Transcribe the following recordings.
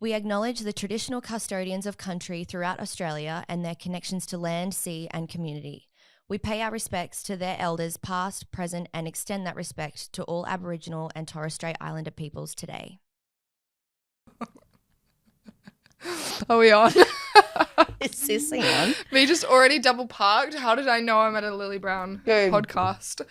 We acknowledge the traditional custodians of country throughout Australia and their connections to land, sea and community. We pay our respects to their elders past, present and extend that respect to all Aboriginal and Torres Strait Islander peoples today. Are we on? Is this on? Me just already double parked. How did I know I'm at a Lily Brown podcast?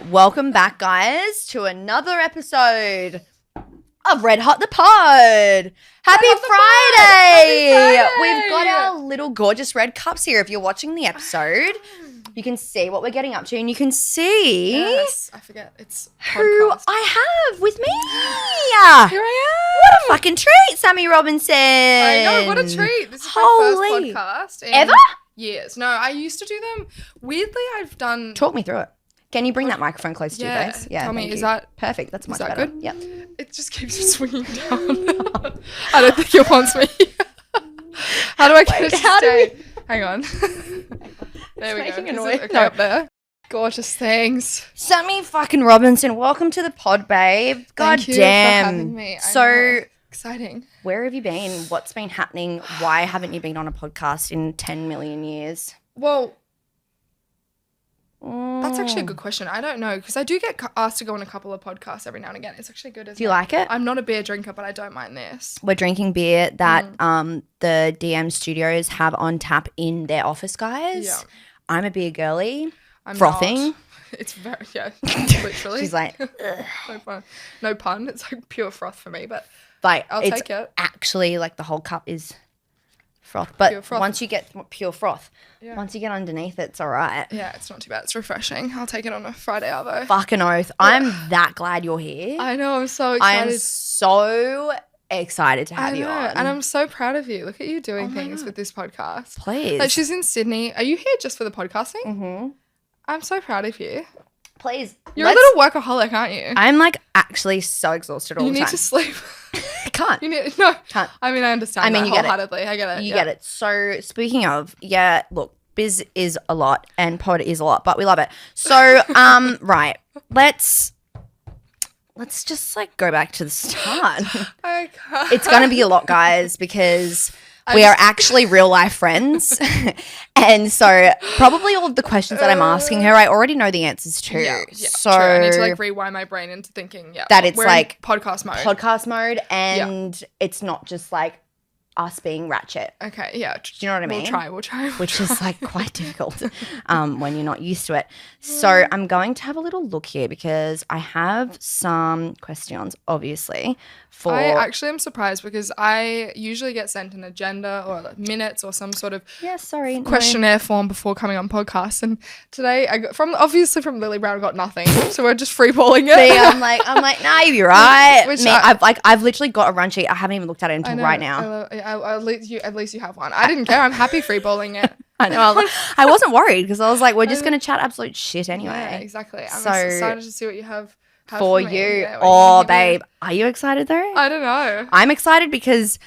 Welcome back, guys, to another episode of Red Hot the Pod. Happy Friday! We've got our little gorgeous red cups here. If you're watching the episode, you can see what we're getting up to, and you can see I forget. It's who podcast. I have with me. Here I What a fucking treat, Sammy Robinson. am. I know, what a treat. This is Holy. my first podcast. Ever? Years. No, I used to do them. Weirdly, I've done... Talk me through it. Can you bring that microphone close to your face? Yeah. Tell me, thank is you. that... Perfect. That's much that better. good? Yep. It just keeps swinging down. I don't think it wants me. How do I get it to stay? Hang on. There we making go. a Is noise. it okay up there? Gorgeous things. Sammy fucking Robinson, welcome to the pod, babe. God Thank you damn. for having me. I So, know. Exciting. where have you been? What's been happening? Why haven't you been on a podcast in 10 million years? Well, that's actually a good question. I don't know, because I do get asked to go on a couple of podcasts every now and again. It's actually good. Isn't Do you like it? I'm not a beer drinker, but I don't mind this. We're drinking beer that the DM Studios have on tap in their office, guys. Yeah. I'm a beer girly. I'm Frothing. not. It's very, literally. She's like, no fun. No pun. It's like pure froth for me, but like I'll it's take it. actually like the whole cup is froth. But Pure froth. once you get pure froth, Yeah. once you get underneath it, it's all right. Yeah, it's not too bad. It's refreshing. I'll take it on a Friday arvo. Fucking oath. I'm that glad you're here. I know. I'm so I am excited. so excited to have I you know, on. and I'm so proud of you. Look at you doing my things God. with this podcast. Please. Like, she's in Sydney. Are you here just for the podcasting? Mm-hmm. I'm so proud of you. Please. You're a little workaholic, aren't you? I'm like actually so exhausted all You the need time. to sleep. I can't. You need no. Can't. I mean, I understand. I mean, that you get it. wholeheartedly. I get it. You get it. So speaking of, yeah, look, biz is a lot and pod is a lot, but we love it. So, right, let's just like go back to the start. I can't. It's gonna be a lot, guys, because we are actually real life friends, and so probably all of the questions that I'm asking her, I already know the answers to. Yeah, so true. I need to like rewind my brain into thinking, that it's we're in like podcast mode. podcast mode, and it's not just like us being ratchet. Okay, yeah. Do you know what I mean? We'll try. Which is like quite difficult when you're not used to it. So I'm going to have a little look here because I have some questions, obviously, for... I actually am surprised because I usually get sent an agenda or like minutes or some sort of questionnaire form before coming on podcasts, and today I got obviously from Lily Brown, I got nothing, so we're just freeballing it. See, I'm like, nah, you're right. Which I've literally got a run sheet. I haven't even looked at it until right now. At least you have one. I didn't care. I'm happy freeballing it. I know. I wasn't worried because I was like, we're just going to chat absolute shit anyway. Yeah, exactly. I'm So- excited to see what you have For me. you. Yeah, Oh, babe. Are you excited though? I don't know. I'm excited because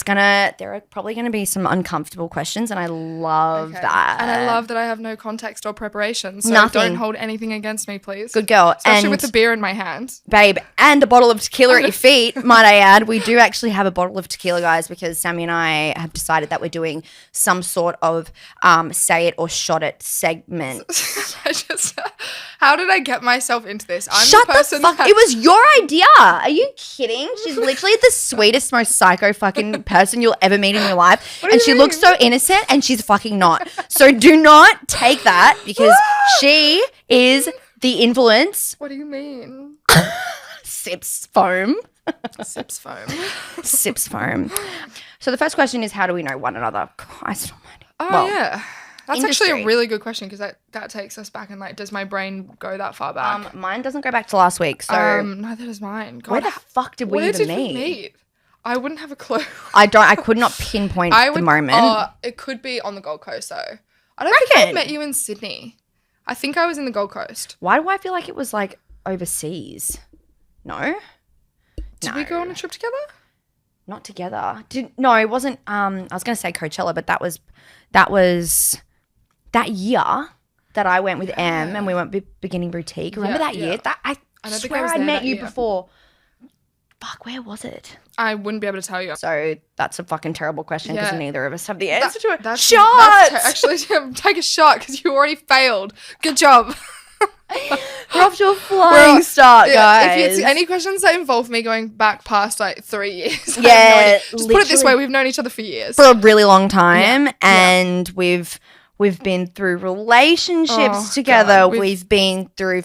there are probably going to be some uncomfortable questions, and I love Okay. that. And I love that I have no context or preparation, so Nothing. don't hold anything against me, please. Good girl. Especially and with the beer in my hand. babe, and a bottle of tequila at your feet, might I add. We do actually have a bottle of tequila, guys, because Sammy and I have decided that we're doing some sort of say it or shot it segment. How did I get myself into this? I'm Shut the person fuck! It was your idea. Are you kidding? She's literally the sweetest, most psycho fucking person you'll ever meet in your life, do and you she looks mean? so innocent, and she's fucking not. So do not take that because she is the influence. What do you mean? Sips foam. Sips foam. Sips foam. So the first question is, how do we know one another? Christ almighty. Oh, Well, yeah. That's actually industry. a really good question because that takes us back and like, does my brain go that far back? Mine doesn't go back to last week. So Neither does mine. God, where the fuck did we where even did we meet? meet? I wouldn't have a clue. I could not pinpoint the moment. It could be on the Gold Coast though. I don't think I Reckon? met you in Sydney. I think I was in the Gold Coast. Why do I feel like it was like overseas? No? Did we go on a trip together? not together. No, it wasn't. I was going to say Coachella, but that was that year that I went with Em and we went Beginning Boutique. Remember that year? That I swear I met you before. Fuck, where was it? I wouldn't be able to tell you. So that's a fucking terrible question because neither of us have the answer to it. Shots! Actually, take a shot because you already failed. Good job. We're off to a flying start, guys. If you any questions that involve me going back past like 3 years, just put it this way: we've known each other for years, for a really long time, and we've been through relationships together. We've been through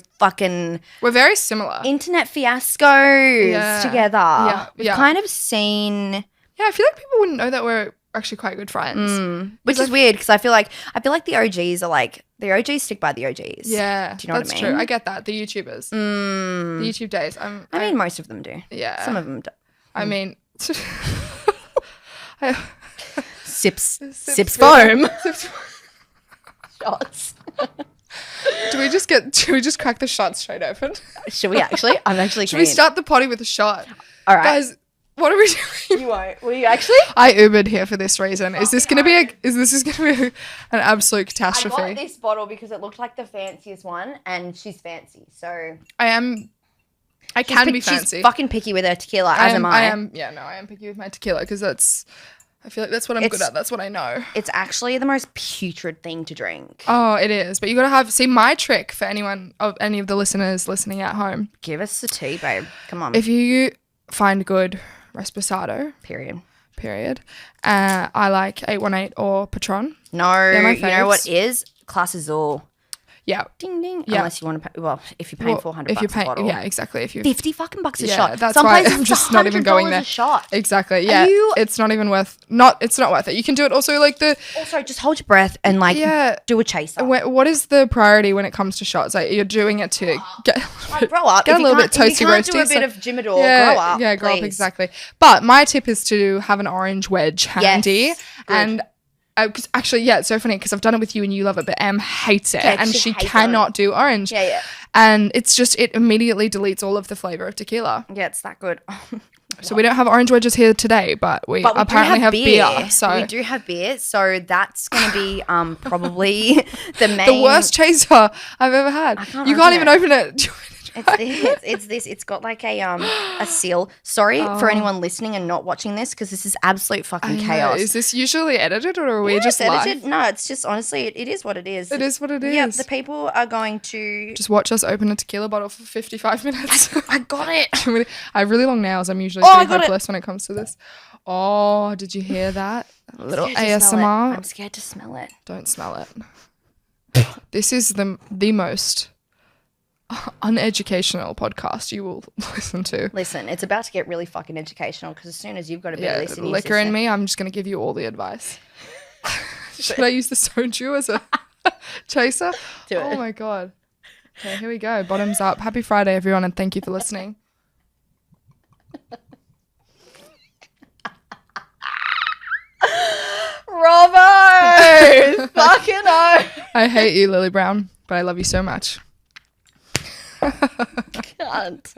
we're very similar internet fiascos together. Yeah, we've kind of seen. Yeah, I feel like people wouldn't know that we're actually quite good friends, which is weird because I feel like the OGs are like the OGs stick by the OGs. Yeah, do you know what I mean? That's true. I get that. The YouTubers, the YouTube days. I mean, most of them do. Yeah, some of them do. I mean, sips foam. Shots. Do we just crack the shot straight open? Should we actually? I'm actually. Should we start the potty with a shot? All right, guys. What are we doing? You won't. Will you actually? I Ubered here for this reason. Is this gonna be an absolute catastrophe? I got this bottle because it looked like the fanciest one, and she's fancy. So I can be fancy. She's fucking picky with her tequila, as am I. I am picky with my tequila because I feel like that's what I'm good at. That's what I know. It's actually the most putrid thing to drink. Oh, it is. But you got to my trick for any of the listeners listening at home. Give us the tea, babe. Come on. If you find good Reposado. Period. I like 818 or Patron. No, you know what is? Class Azul. Yeah. Ding ding. Yeah. Unless you want to pay, if you're paying $400 a bottle. Yeah, exactly. If you $50 a shot. That's Some why places I'm just not even going there. A shot. Exactly. Yeah. It's not even worth. It's not worth it. You can do it also Also, just hold your breath and do a chaser. What is the priority when it comes to shots? Like you're doing it to grow up. Get a little bit toasty roasty. If you can't do a bit of Jimador, grow up. Yeah, grow up exactly. But my tip is to have an orange wedge handy and. Cause actually, it's so funny because I've done it with you and you love it, but Em hates it and she cannot do orange. Yeah. And it's just, it immediately deletes all of the flavor of tequila. Yeah, it's that good. So we don't have orange wedges here today, but we apparently have beer. So we do have beer, so that's going to be probably the worst chaser I've ever had. You can't even open it. It's this. It's got like a seal. Sorry for anyone listening and not watching this because this is absolute fucking chaos. Is this usually edited or are we just edited? live? No, it's just honestly, it is what it is. It is what it is. Yeah, the people are going to just watch us open a tequila bottle for 55 minutes. I got it. I have really long nails. I'm usually pretty hopeless when it comes to this. Oh, did you hear that? A little ASMR. I'm scared to smell it. Don't smell it. This is the most uneducational podcast you will listen to. Listen, it's about to get really fucking educational because as soon as you've got a bit of this in liquor in me, I'm just going to give you all the advice. Should I use the soju as a chaser? Do it. Oh my God. Okay, here we go. Bottoms up. Happy Friday, everyone, and thank you for listening. Robbo! Fucking no. I hate you, Lily Brown, but I love you so much. Can't.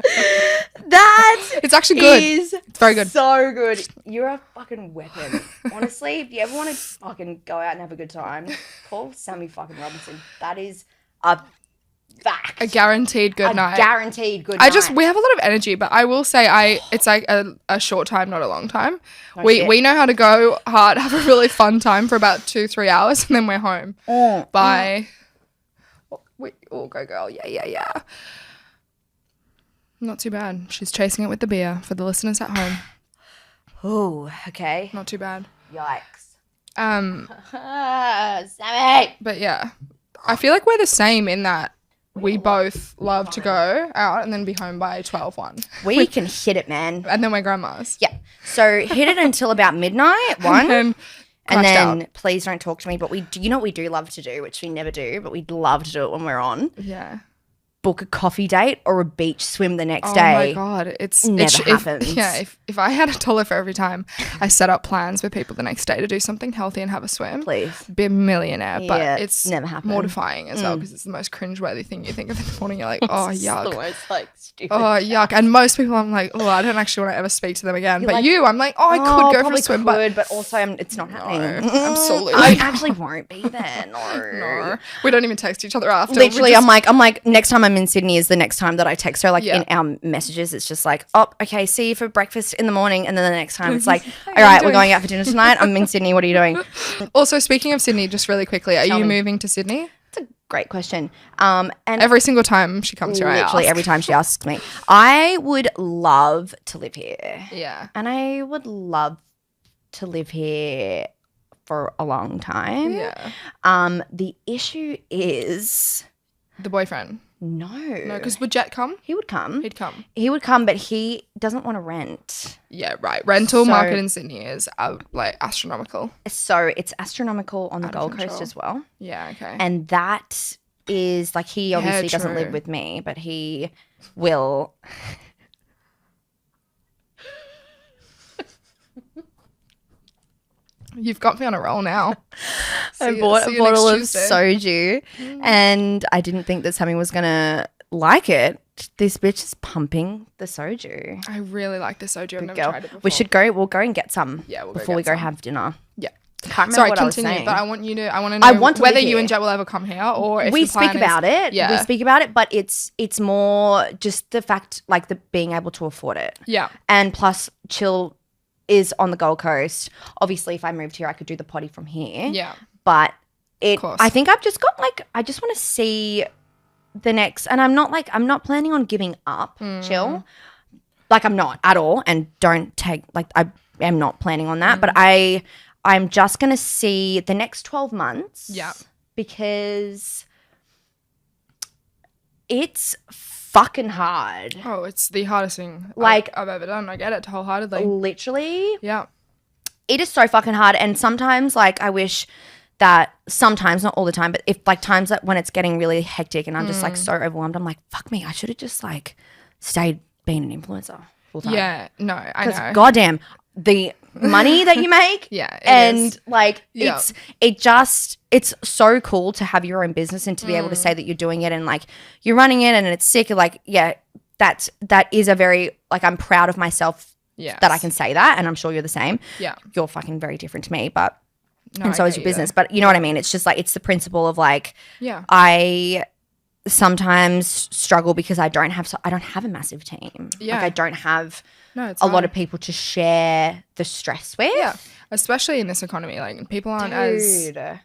That it's actually good. It's very good. So good. You're a fucking weapon. Honestly, if you ever want to fucking go out and have a good time, call Sammy fucking Robinson. That is a fact. A guaranteed good night. Guaranteed good night. We have a lot of energy, but I will say it's like a short time, not a long time. We know how to go hard, have a really fun time for about 2-3 hours, and then we're home. Bye. Oh, go girl. Yeah. Not too bad. She's chasing it with the beer for the listeners at home. Oh, okay. Not too bad. Yikes. Sammy. But yeah, I feel like we're the same in that we both love to go out and then be home by 12:1. We can hit it, man. And then we're grandmas. Yeah. So hit it until about midnight, 1. And then out. Please don't talk to me. But you know what we do love to do, which we never do, but we'd love to do it when we're on. Yeah. book a coffee date or a beach swim the next Oh day. my God. Never happens. If I had $1 for every time I set up plans with people the next day to do something healthy and have a swim, Please. Be a millionaire. But Yeah, it's never happened. mortifying as well because it's the most cringeworthy thing you think of in the morning. You're like, oh, yuck. The most, like, stupid. Oh, yuck. And most people, I'm like, oh, I don't actually want to ever speak to them again. You're but like, I'm like, oh, I could go for a swim. but also it's not happening. Absolutely. I actually won't be there. No. We don't even text each other after. Literally, I'm like, next time I'm in Sydney is the next time that I text her. Like in our messages, it's just like, oh, okay, see you for breakfast in the morning. And then the next time it's like, all right, we're going out for dinner tonight. I'm in Sydney. What are you doing? Also, speaking of Sydney, just really quickly, are you moving to Sydney? It's a great question. And every single time she comes here, literally every time she asks me, I would love to live here. Yeah. And I would love to live here for a long time. Yeah. The issue is the boyfriend. No, because would Jet come? He would come. He would come, but he doesn't want to rent. Yeah, right. Rental market in Sydney is like astronomical. So it's astronomical on the Gold Coast as well. Yeah, okay. And that is like, he obviously doesn't live with me, but he will. You've got me on a roll now. I bought a bottle of soju and I didn't think that Sammy was going to like it. This bitch is pumping the soju. I really like the soju. I've never tried it before. We'll go and get some before we go have dinner. Yeah. Can't remember what continue, I was saying. but I want to know whether you and Jet will ever come here or if we speak about it. Yeah. We speak about it, but it's more just the fact, like, the being able to afford it. Yeah. And plus, Chill is on the Gold Coast. Obviously, if I moved here, I could do the potty from here. Yeah. But I think I've just got, like, I just want to see the next, and I'm not planning on giving up Chill. Like, I'm not at all, and don't take, like, I am not planning on that, but I'm just going to see the next 12 months. Yeah. Because it's fucking hard. Oh, it's the hardest thing like I've ever done. I get it wholeheartedly. Literally. Yeah. It is so fucking hard. And sometimes, like, I wish that sometimes, not all the time, but if, like, times that when it's getting really hectic and I'm just, like, so overwhelmed, I'm like, fuck me, I should have just, like, stayed being an influencer full time. Yeah. No, I know. Because goddamn, the money that you make. Yeah. And like, it's so cool to have your own business and to be able to say that you're doing it and, like, you're running it and it's sick. Like, yeah, that is a very, like, I'm proud of myself that I can say that, and I'm sure you're the same. Yeah. You're fucking very different to me, but and so is your business. But you know what I mean? It's just like, it's the principle of, like, I sometimes struggle because I don't have a massive team. Yeah. Like, I don't have a lot of people to share the stress with. Yeah. Especially in this economy. Like, people aren't as they're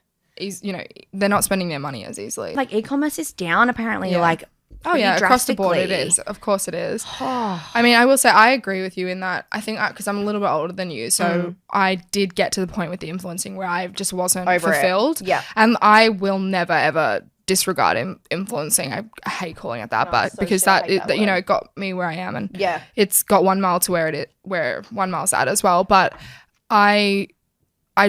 not spending their money as easily. Like, e-commerce is down apparently, like, oh yeah, across the board it is. Of course it is. I mean, I will say I agree with you in that. I think because I'm a little bit older than you, so I did get to the point with the influencing where I just wasn't fulfilled. Yeah. And I will never ever disregard influencing. I hate calling it that, but because it got me where I am, and it's got 1 mile to where 1 mile's at as well. But I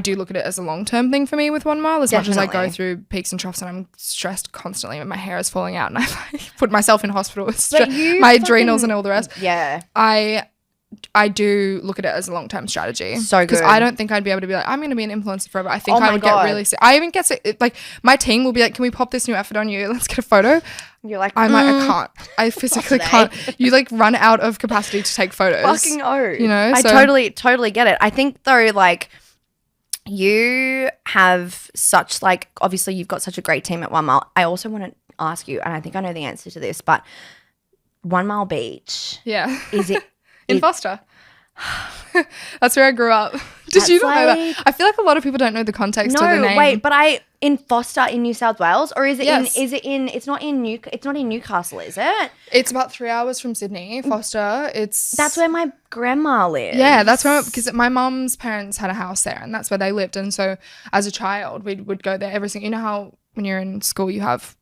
do look at it as a long-term thing for me with 1 mile, as much as I go through peaks and troughs and I'm stressed constantly and my hair is falling out and I put myself in hospital with my adrenals and all the rest. Yeah. I do look at it as a long-term strategy. So good. Because I don't think I'd be able to be like, I'm going to be an influencer forever. I think I would get really sick. I even get sick. Like, my team will be like, can we pop this new effort on you? Let's get a photo. You're like, I'm like, I can't. I physically can't. You, like, run out of capacity to take photos. Fucking You know? I totally get it. I think, though, like, you have such, like, obviously you've got such a great team at 1 Mile. I also want to ask you, and I think I know the answer to this, but 1 Mile Beach. Yeah. Is it in Foster? That's where I grew up. Did you not know that? I feel like a lot of people don't know the context of the name. No, wait, but in Foster in New South Wales, or is it it's not in Newcastle, is it? It's about 3 hours from Sydney, Foster. That's where my grandma lives. Yeah, that's where, because my mum's parents had a house there and that's where they lived. And so as a child, we would go there every single, you know how when you're in school you have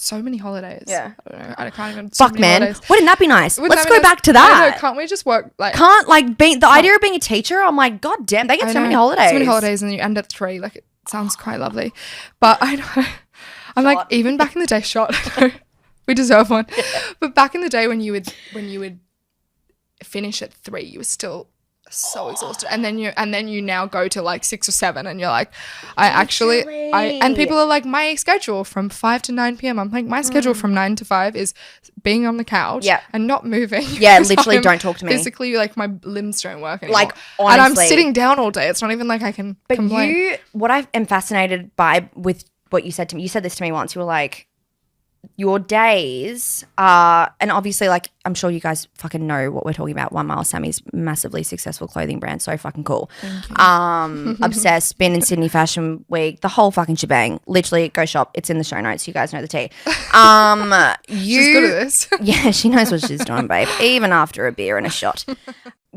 so many holidays. Yeah. I don't know. I can't even. Fuck, man. Holidays. Wouldn't that be nice? Let's go back to that. Can't we just work like? The idea of being a teacher. I'm like, god damn, they get so many holidays. So many holidays, and you end at 3. Like, it sounds quite lovely, but I know. I'm like, even back in the day, We deserve one. But back in the day when you would finish at 3, you were still so exhausted, and then you now go to like 6 or 7, and you're like, and people are like, my schedule from 5 to 9 p.m. I'm like, my schedule from 9 to 5 is being on the couch and not moving. Yeah, literally don't talk to me. Physically, like my limbs don't work anymore. Like, honestly. And I'm sitting down all day. It's not even like I can complain. What I am fascinated by with what you said to me, you said this to me once, you were like, your days are, and obviously, like, I'm sure you guys fucking know what we're talking about. 1 Mile Sammy's massively successful clothing brand, so fucking cool. Obsessed, been in Sydney Fashion Week, the whole fucking shebang. Literally, go shop. It's in the show notes. You guys know the tea. She's good at this. Yeah, she knows what she's doing, babe. Even after a beer and a shot.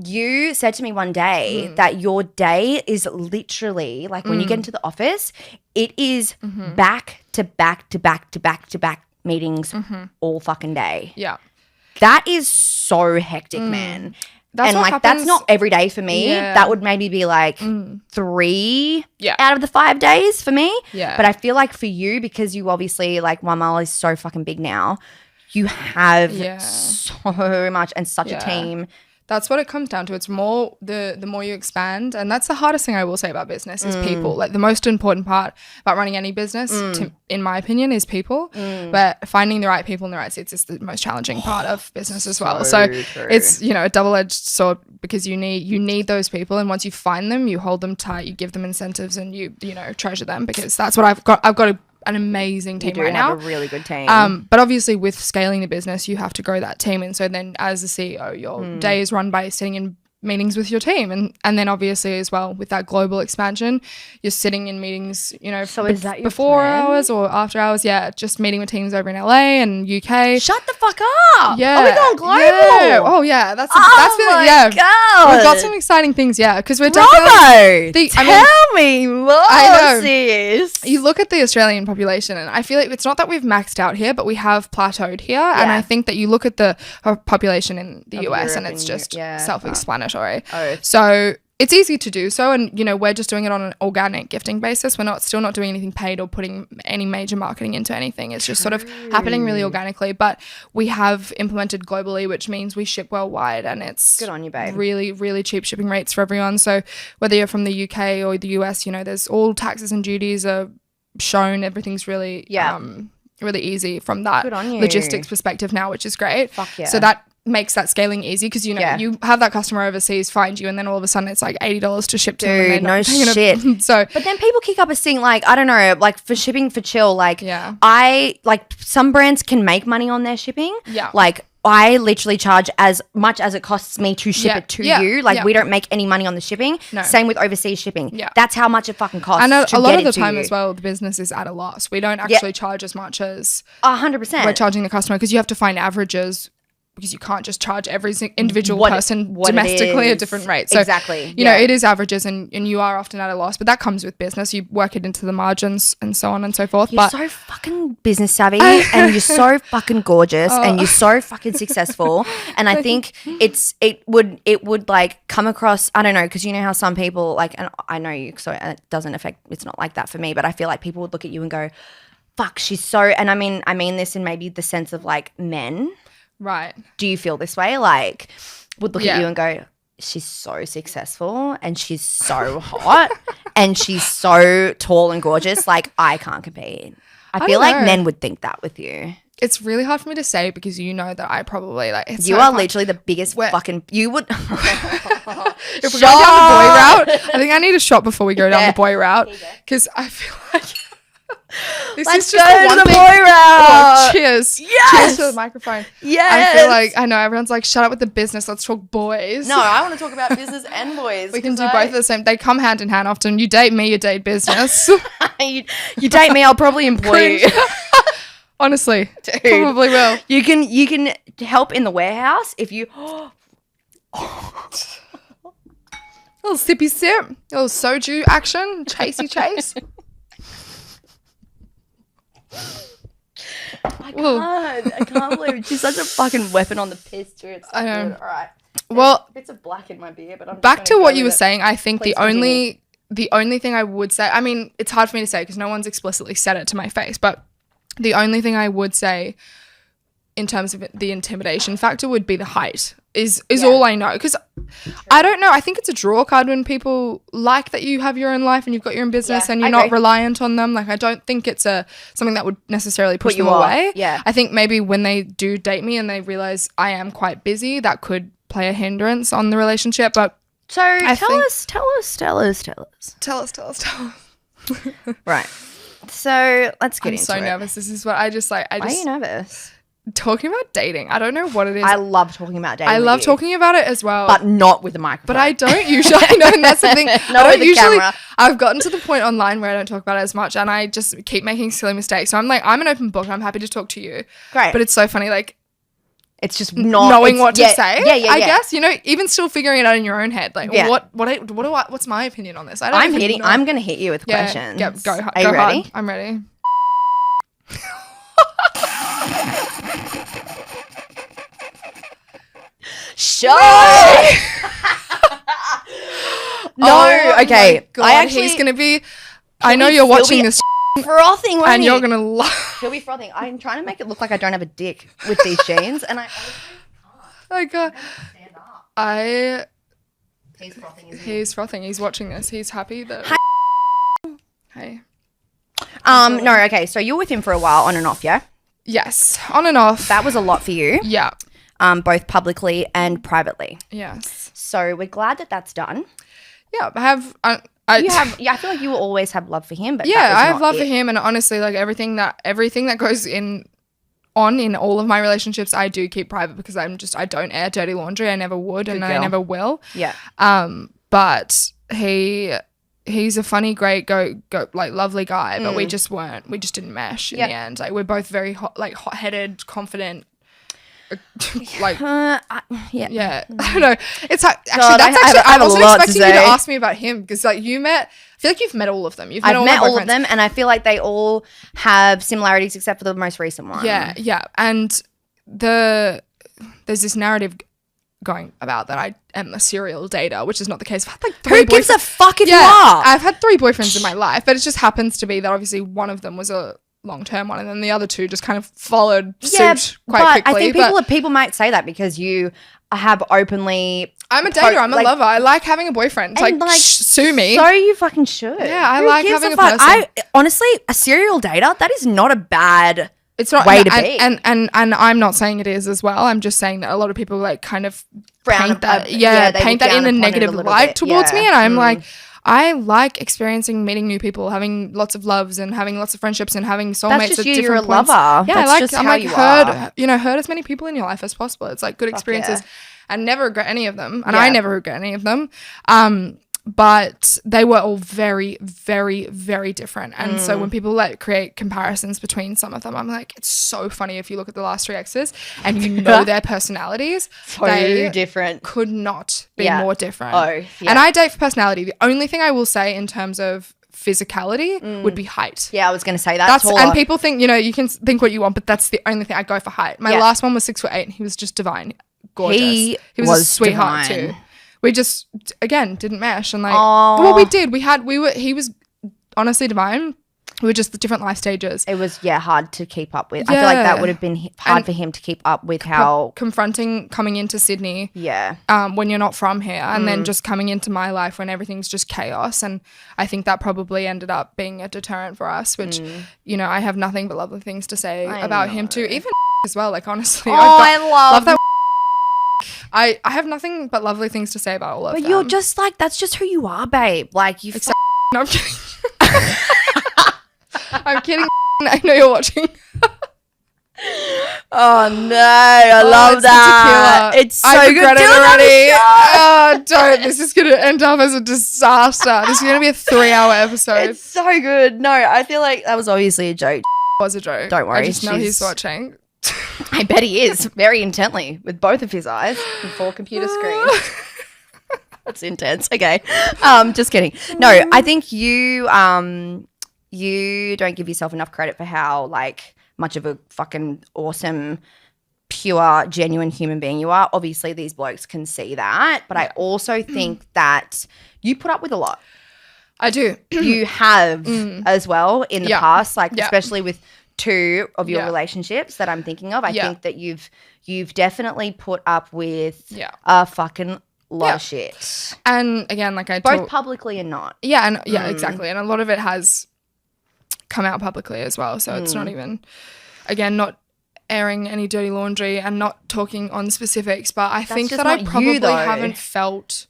You said to me one day that your day is literally like when you get into the office, it is back to back to back to back to back meetings all fucking day. Yeah. That is so hectic, man. That's and like happens. That's not every day for me. Yeah. That would maybe be like 3 out of the 5 days for me. Yeah. But I feel like for you, because you obviously like 1 Mile is so fucking big now, you have so much and such a team. That's what it comes down to. It's more the more you expand, and that's the hardest thing I will say about business is people. Like the most important part about running any business, in my opinion, is people. But finding the right people in the right seats is the most challenging part of business as well. So it's, you know, a double-edged sword because you need those people, and once you find them, you hold them tight, you give them incentives, and you know, treasure them, because that's what I've got an amazing team right now. You have a really good team. But obviously with scaling the business, you have to grow that team. And so then as the CEO, your day is run by sitting in meetings with your team. And then obviously as well with that global expansion, you're sitting in meetings, you know, so is that your before plan? Hours or after hours. Yeah, just meeting with teams over in LA and UK. Shut the fuck up. Yeah. Are we going global? Yeah. Oh yeah. That's my God. We've got some exciting things. Yeah. Because we're Tell me more, sis. You look at the Australian population, and I feel like it's not that we've maxed out here, but we have plateaued here. Yeah. And I think that you look at the population in the US and it's just self-explanatory. So it's easy to do so, and you know, we're just doing it on an organic gifting basis. We're still not doing anything paid or putting any major marketing into anything. It's just sort of happening really organically. But we have implemented globally, which means we ship worldwide, and it's good on you, babe. Really, really cheap shipping rates for everyone. So whether you're from the UK or the US, you know, there's all taxes and duties are shown. Everything's really really easy from that logistics perspective now, which is great. Fuck yeah. So that makes that scaling easy, because you know you have that customer overseas find you, and then all of a sudden it's like $80 to ship to them. Dude, no shit. So but then people kick up a stink, like, I don't know, like for shipping for chill, like I like some brands can make money on their shipping. Like I literally charge as much as it costs me to ship it to you. Like we don't make any money on the shipping. No. Same with overseas shipping. That's how much it fucking costs. And a lot of the time as well, the business is at a loss. We don't actually charge as much as 100%. We're charging the customer, because you have to find averages, because you can't just charge every individual person domestically a different rate. So, you know, it is averages, and you are often at a loss, but that comes with business. You work it into the margins and so on and so forth. You're so fucking business savvy and you're so fucking gorgeous and you're so fucking successful. And I think it would like come across, I don't know, because you know how some people like, and I know you, so it doesn't affect, it's not like that for me, but I feel like people would look at you and go, fuck, she's so, and I mean this in maybe the sense of like men. Right. Do you feel this way? Like, would look at you and go, she's so successful and she's so hot and she's so tall and gorgeous. Like, I can't compete. I feel like men would think that with you. It's really hard for me to say, because you know that I probably like. You are literally the biggest fucking. You would. If we're going down the boy route, I think I need a shot before we go down the boy route, because I feel like. Let's go to the boy route. Oh, cheers. Yes. Cheers to the microphone. Yes. I feel like, I know everyone's like, shut up with the business. Let's talk boys. No, I want to talk about business and boys. We can do both at the same. They come hand in hand often. You date me, you date business. you date me, I'll probably employ you. Honestly, dude, probably will. You can help in the warehouse if you. Little sippy sip, little soju action, chasey chase. I can't believe it. She's such a fucking weapon on the piss, dude. I know. Good. All right. Well, bits of black in my beer, but I'm back to what you were saying. I think Please the only thing I would say, I mean, it's hard for me to say because no one's explicitly said it to my face, but the only thing I would say in terms of the intimidation factor would be the height is all I know. Because I don't know. I think it's a draw card when people like that you have your own life and you've got your own business and you're not reliant on them. Like, I don't think it's something that would necessarily push them away. Yeah. I think maybe when they do date me and they realize I am quite busy, that could play a hindrance on the relationship. But so tell us. Right. So let's get into it. I'm so nervous. This is what I just like. Why are you nervous? Talking about dating. I don't know what it is. I love talking about dating. I love talking about it as well. But not with the microphone. But I don't usually. No, and that's the thing. Not with the camera. I've gotten to the point online where I don't talk about it as much and I just keep making silly mistakes. So I'm like, I'm an open book. I'm happy to talk to you. Great. But it's so funny. Like, it's just not knowing what to say. Yeah. I guess, even still figuring it out in your own head. Like, what's my opinion on this? I'm going to hit you with questions. Yeah, go Are you ready? Hard. I'm ready. Sure. No, okay. He's gonna be. I know you're watching this. Frothing, won't and you're gonna love. He'll be frothing. I'm trying to make it look like I don't have a dick with these jeans, and I. Oh God. He's frothing. He's frothing. He's watching this. He's happy that. Hey. No. Okay. So you're with him for a while, on and off, yeah. Yes, on and off. That was a lot for you. Yeah. Both publicly and privately. Yes. So we're glad that that's done. Yeah, I feel like you will always have love for him, but yeah, I have love for him, and honestly, like everything that goes in all of my relationships, I do keep private because I don't air dirty laundry. I never would, and I never will. Yeah. But he's a funny, great, like lovely guy, but we just didn't mesh in the end. Like, we're both very hot-headed, confident. Like yeah. I don't know. It's like, I wasn't expecting you to ask me about him because I feel like you've met all of them. I've met all of them, and I feel like they all have similarities except for the most recent one. Yeah. And there's this narrative going about that I am a serial dater, which is not the case. I've had like 3 Who gives a fuck if you are? I've had 3 boyfriends in my life, but it just happens to be that obviously one of them was a long-term one, and then the other 2 just kind of followed suit quite quickly. I think people might say that because you have openly. I'm a dater. I'm a lover. I like having a boyfriend. Sue me. So you fucking should. Yeah, I like having a person. Honestly, a serial dater, that is not a bad. It's not way to be. And I'm not saying it is as well. I'm just saying that a lot of people like kind of paint that in a negative light towards me, and I'm like. I like experiencing, meeting new people, having lots of loves and having lots of friendships and having soulmates at different you're a points. lover. Yeah, hurt as many people in your life as possible. It's like good experiences and never regret any of them. And I never regret any of them. But they were all very, very, very different. And so when people create comparisons between some of them, I'm like, it's so funny if you look at the last 3 exes and you know their personalities. So different. Could not be more different. Oh, yeah. And I date for personality. The only thing I will say in terms of physicality would be height. Yeah, I was going to say that. And people think, you can think what you want, but that's the only thing. I go for height. My last one was 6'8", and he was just divine. Gorgeous. He was a sweetheart too. We just, again, didn't mesh. And we did. He was honestly divine. We were just the different life stages. It was, hard to keep up with. I feel like that would have been hard for him to keep up with how. Confronting coming into Sydney. Yeah. When you're not from here. And then just coming into my life when everything's just chaos. And I think that probably ended up being a deterrent for us, which, I have nothing but lovely things to say about him too. Even as well, like honestly. I love that. I have nothing but lovely things to say about all of them. But you're just like, that's just who you are, babe. Like, you no, I'm kidding. I'm kidding. I know you're watching. Oh, no. I love that. Tequila. It's so good. Regret it already. Oh, don't. This is going to end up as a disaster. This is going to be a 3-hour episode. It's so good. No, I feel like that was obviously a joke. It was a joke. Don't worry. I just know he's watching. I bet he is very intently with both of his eyes and 4 computer screens. That's intense. Okay. Just kidding. No, I think you don't give yourself enough credit for how much of a fucking awesome, pure, genuine human being you are. Obviously, these blokes can see that, but I also think that you put up with a lot. I do. You have as well in the past, especially with two of your relationships that I'm thinking of. I think that you've definitely put up with a fucking lot of shit. And again, like both publicly and not. Yeah, and exactly. And a lot of it has come out publicly as well. So it's not even, again, not airing any dirty laundry and not talking on specifics. But I think that I probably haven't felt,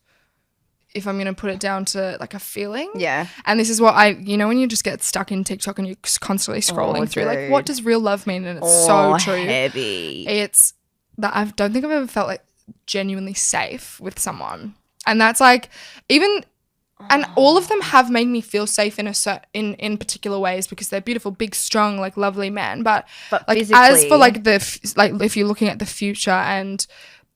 if I'm going to put it down to like a feeling. Yeah. And this is what when you just get stuck in TikTok and you're constantly scrolling through, like, what does real love mean? And it's so true. Heavy. It's that I don't think I've ever felt like genuinely safe with someone. And that's like, even, and all of them have made me feel safe in particular ways because they're beautiful, big, strong, like lovely men. But like physically, as for like if you're looking at the future and,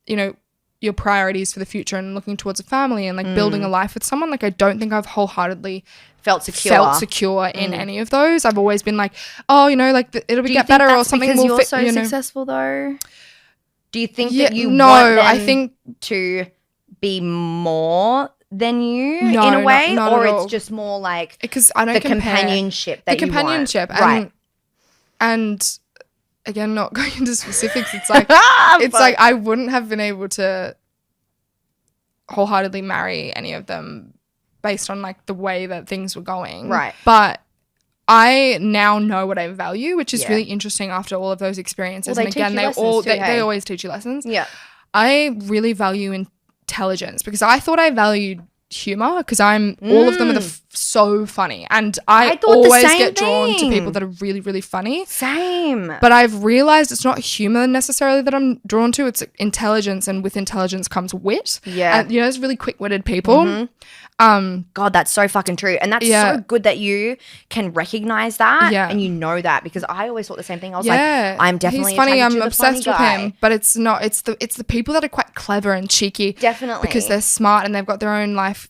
you know, your priorities for the future and looking towards a family and like building a life with someone, like I don't think I've wholeheartedly felt secure in any of those. I've always been like, oh, you know, like it'll get better or something. Because you're so successful though. Do you think that you want them I think to be more than you in a way, not or it's just more like because I don't companionship that the companionship you want. And again, not going into specifics, it's like like I wouldn't have been able to wholeheartedly marry any of them based on like the way that things were going, right? But I now know what I value, which is really interesting after all of those experiences. Well, and again, they always teach you lessons. Yeah, I really value intelligence because I thought I valued humor because all of them are so funny, and I always get drawn to people that are really, really funny. Same. But I've realized it's not humor necessarily that I'm drawn to, it's intelligence, and with intelligence comes wit. Yeah. And, you know, there's really quick-witted people. God, that's so fucking true. And that's so good that you can recognize that and you know that, because I always thought the same thing. I was like, I'm definitely he's funny, I'm the obsessed with guy. him. But it's not, it's the people that are quite clever and cheeky. Definitely. Because they're smart and they've got their own life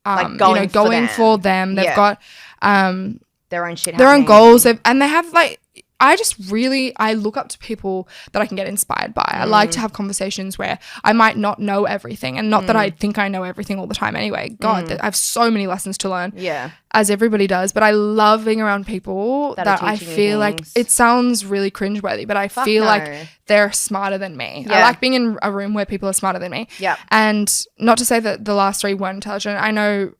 like going for them. They've got their own shit, their own goals, and they have like, I look up to people that I can get inspired by. I like to have conversations where I might not know everything, and not that I think I know everything all the time anyway. God, I have so many lessons to learn. Yeah. As everybody does, but I love being around people that I feel like, it sounds really cringeworthy, but I feel like they're smarter than me. Yeah. I like being in a room where people are smarter than me. Yeah. And not to say that the last three weren't intelligent. I know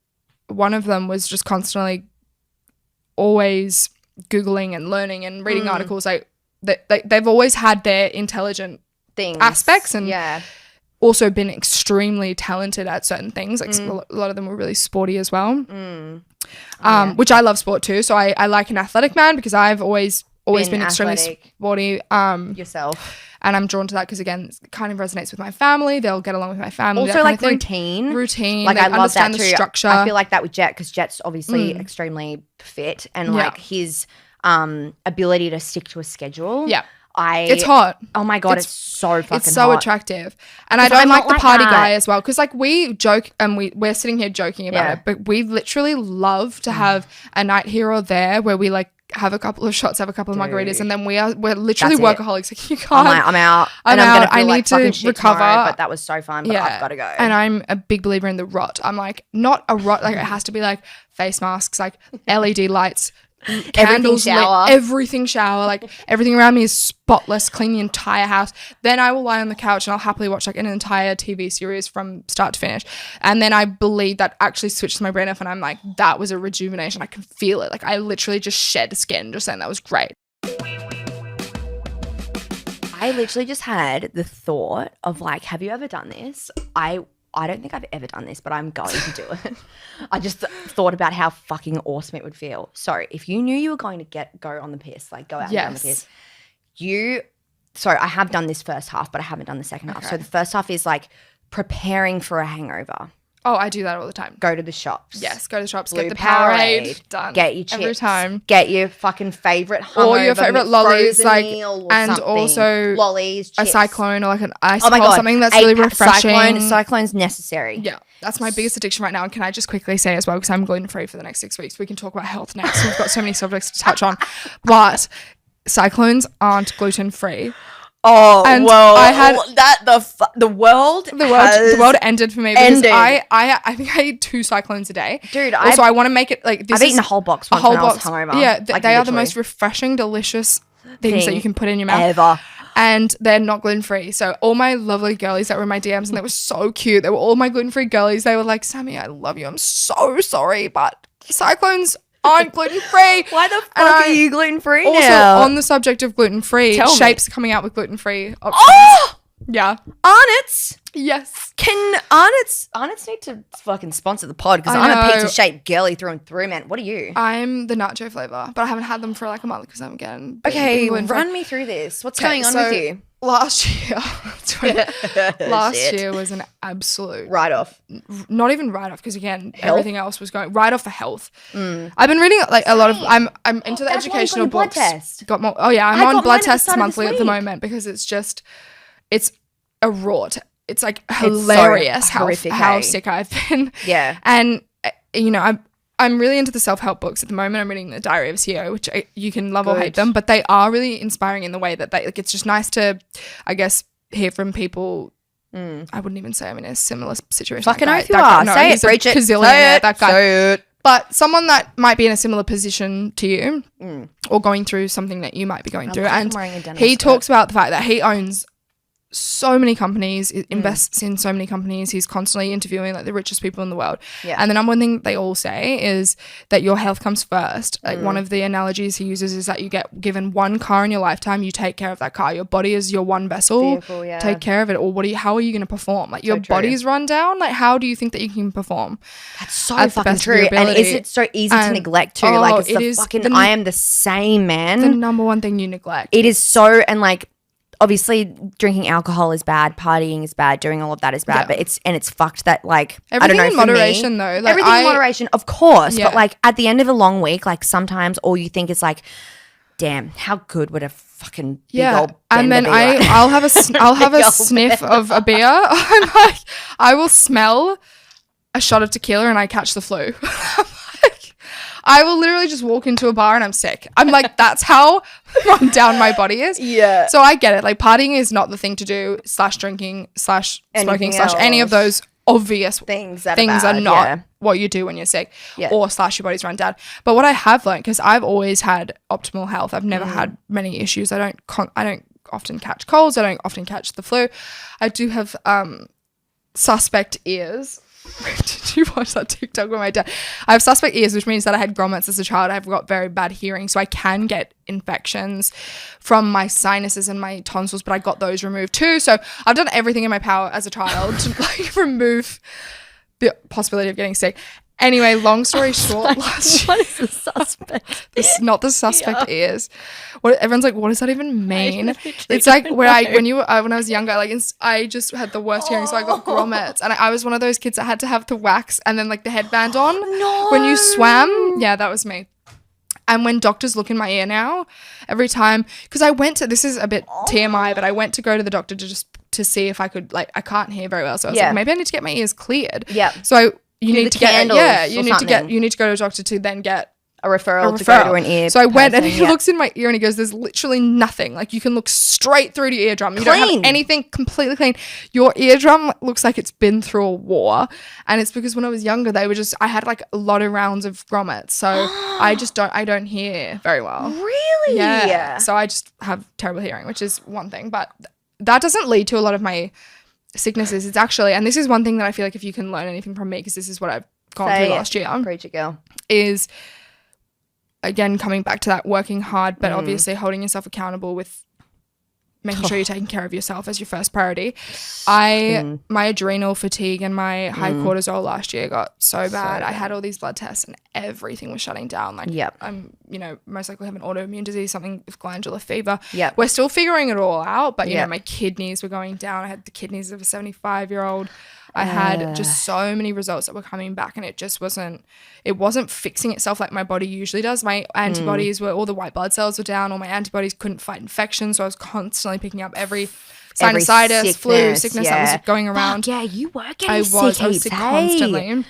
one of them was just constantly always Googling and learning and reading articles. Like they've always had their intelligent things, aspects, and also been extremely talented at certain things. Like a lot of them were really sporty as well, which I love sport too. So I like an athletic man because I've always been extremely sporty yourself. And I'm drawn to that because, again, it kind of resonates with my family. They'll get along with my family. Also, like routine. Like, I love that too. The structure. I feel like that with Jet, because Jet's obviously extremely fit, and like his ability to stick to a schedule. Yeah. It's hot. Oh my God, it's so fucking hot. It's so attractive. And I don't like the party guy as well, because like we joke and we're sitting here joking about it, but we literally love to have a night here or there where we like have a couple of shots, have a couple of margaritas, and then we're literally workaholics. Like, you can't. I'm out. And I'm gonna feel I need to recover. Tomorrow, but that was so fun. But I've got to go. And I'm a big believer in the rot. I'm like, not a rot. Like, it has to be like face masks, like LED lights, candles, everything shower, like everything around me is spotless, clean the entire house. Then I will lie on the couch and I'll happily watch like an entire TV series from start to finish. And then I believe that actually switches my brain off, and I'm like, that was a rejuvenation. I can feel it. Like, I literally just shed skin just saying that was great. I literally just had the thought of like, have you ever done this? I don't think I've ever done this, but I'm going to do it. I just thought about how fucking awesome it would feel. So if you knew you were going to go on the piss, like go out and go on the piss, I have done this first half, but I haven't done the second half. So the first half is like preparing for a hangover. Oh, I do that all the time. Go to the shops. Yes, go to the shops. Blue get the Powerade. Done. Get your chips. Every time. Get your fucking favourite hungover or your favourite lollies, like, and something. Also lollies, chips. a Cyclone or like an ice or something that's really refreshing. Cyclone's necessary. Yeah, that's my biggest addiction right now. And can I just quickly say as well, because I'm gluten-free for the next 6 weeks, we can talk about health next. We've got so many subjects to touch on. But Cyclones aren't gluten-free. Oh, and well, I had the world ended for me because I think I eat 2 Cyclones a day. Dude, I want to make it like this. I've eaten a whole box once when I was hungover. Yeah, they are the most refreshing, delicious things that you can put in your mouth. Ever. And they're not gluten-free. So all my lovely girlies that were in my DMs, and they were so cute. They were all my gluten-free girlies. They were like, Sammy, I love you. I'm so sorry, but cyclones aren't gluten-free. Why the fuck are you gluten-free also, now? on the subject of gluten-free, Shapes are coming out with gluten-free options. Oh! Yeah. Arnott's? Yes. Can Arnott's need to fucking sponsor the pod because I'm a pizza-shaped girly through and through, man. What are you? I'm the nacho flavor, but I haven't had them for like a month because I'm getting Okay, run me through this. What's going on with you? Last year was an absolute write-off. Not even write-off because again, everything else was going right off for health. I've been reading like a lot of. I'm into the educational books. Blood test. Got more. Oh yeah, I'm on blood tests monthly at the moment because it's a rot. It's like hilarious how sick I've been. Yeah, and you know I'm really into the self-help books at the moment. I'm reading The Diary of a CEO, which you can love or hate them, but they are really inspiring in the way that it's just nice to, I guess, hear from people. I wouldn't even say I'm in a similar situation. Fucking oath you are. Say it, preach it. Say it. That guy. Say it. But someone that might be in a similar position to you or going through something that you might be going through. And he talks about the fact that he owns so many companies, invests in so many companies. He's constantly interviewing like the richest people in the world. Yeah. And the number one thing they all say is that your health comes first. Like one of the analogies he uses is that you get given one car in your lifetime, you take care of that car. Your body is your one vessel. Vehicle, take care of it. Or how are you going to perform? Like your body's run down. Like how do you think that you can perform? That's so fucking true. And is it so easy to neglect too? Like I am the same, man. The number one thing you neglect. It is so, and like, obviously drinking alcohol is bad, partying is bad, doing all of that is bad, but it's fucked that like everything I don't know, in moderation though. Like everything in moderation, of course. But like at the end of a long week, like sometimes all you think is like, damn, how good would a fucking big old and then be I'll have a sniff of a beer. I'm like, I will smell a shot of tequila and I catch the flu. I will literally just walk into a bar and I'm sick. I'm like, that's how run down my body is. Yeah. So I get it. Like partying is not the thing to do / drinking / smoking / any of those obvious things are not what you do when you're sick or / your body's run down. But what I have learned, because I've always had optimal health. I've never had many issues. I don't often catch colds. I don't often catch the flu. I do have suspect ears. Did you watch that TikTok with my dad? I have suspect ears, which means that I had grommets as a child. I've got very bad hearing, so I can get infections from my sinuses and my tonsils, but I got those removed too. So I've done everything in my power as a child to like remove the possibility of getting sick. Anyway, long story short, last what is the suspect? Not the suspect ears. Everyone's like, what does that even mean? It's like when I was younger, like I just had the worst hearing, so I got grommets, and I was one of those kids that had to have the wax and then like the headband on when you swam. Yeah, that was me. And when doctors look in my ear now, every time, because I went to, this is a bit TMI, but I went to go to the doctor to see if I could, like, I can't hear very well, so I was like, maybe I need to get my ears cleared. Yeah. So you need to get you need to go to a doctor to then get a referral to go to an ear. So I went and he looks in my ear and he goes, there's literally nothing. Like you can look straight through to your eardrum. You don't have anything, completely clean. Your eardrum looks like it's been through a war. And it's because when I was younger, I had like a lot of rounds of grommets. So I don't hear very well. Really? Yeah. So I just have terrible hearing, which is one thing. But that doesn't lead to a lot of my sicknesses. It's actually, and this is one thing that I feel like if you can learn anything from me, because this is what I've gone through last year. Preach it, girl. Is again coming back to that working hard, but obviously holding yourself accountable with making sure you're taking care of yourself as your first priority. My adrenal fatigue and my high cortisol last year got so bad. I had all these blood tests and everything was shutting down. Like I'm, most likely have an autoimmune disease, something with glandular fever. Yeah. We're still figuring it all out, but you know, my kidneys were going down. I had the kidneys of a 75-year-old. I had just so many results that were coming back and it wasn't fixing itself like my body usually does. My antibodies all the white blood cells were down, all my antibodies couldn't fight infection, so I was constantly picking up every sinusitis, flu, sickness that was going around. Yeah, you were getting sick. I was sick constantly.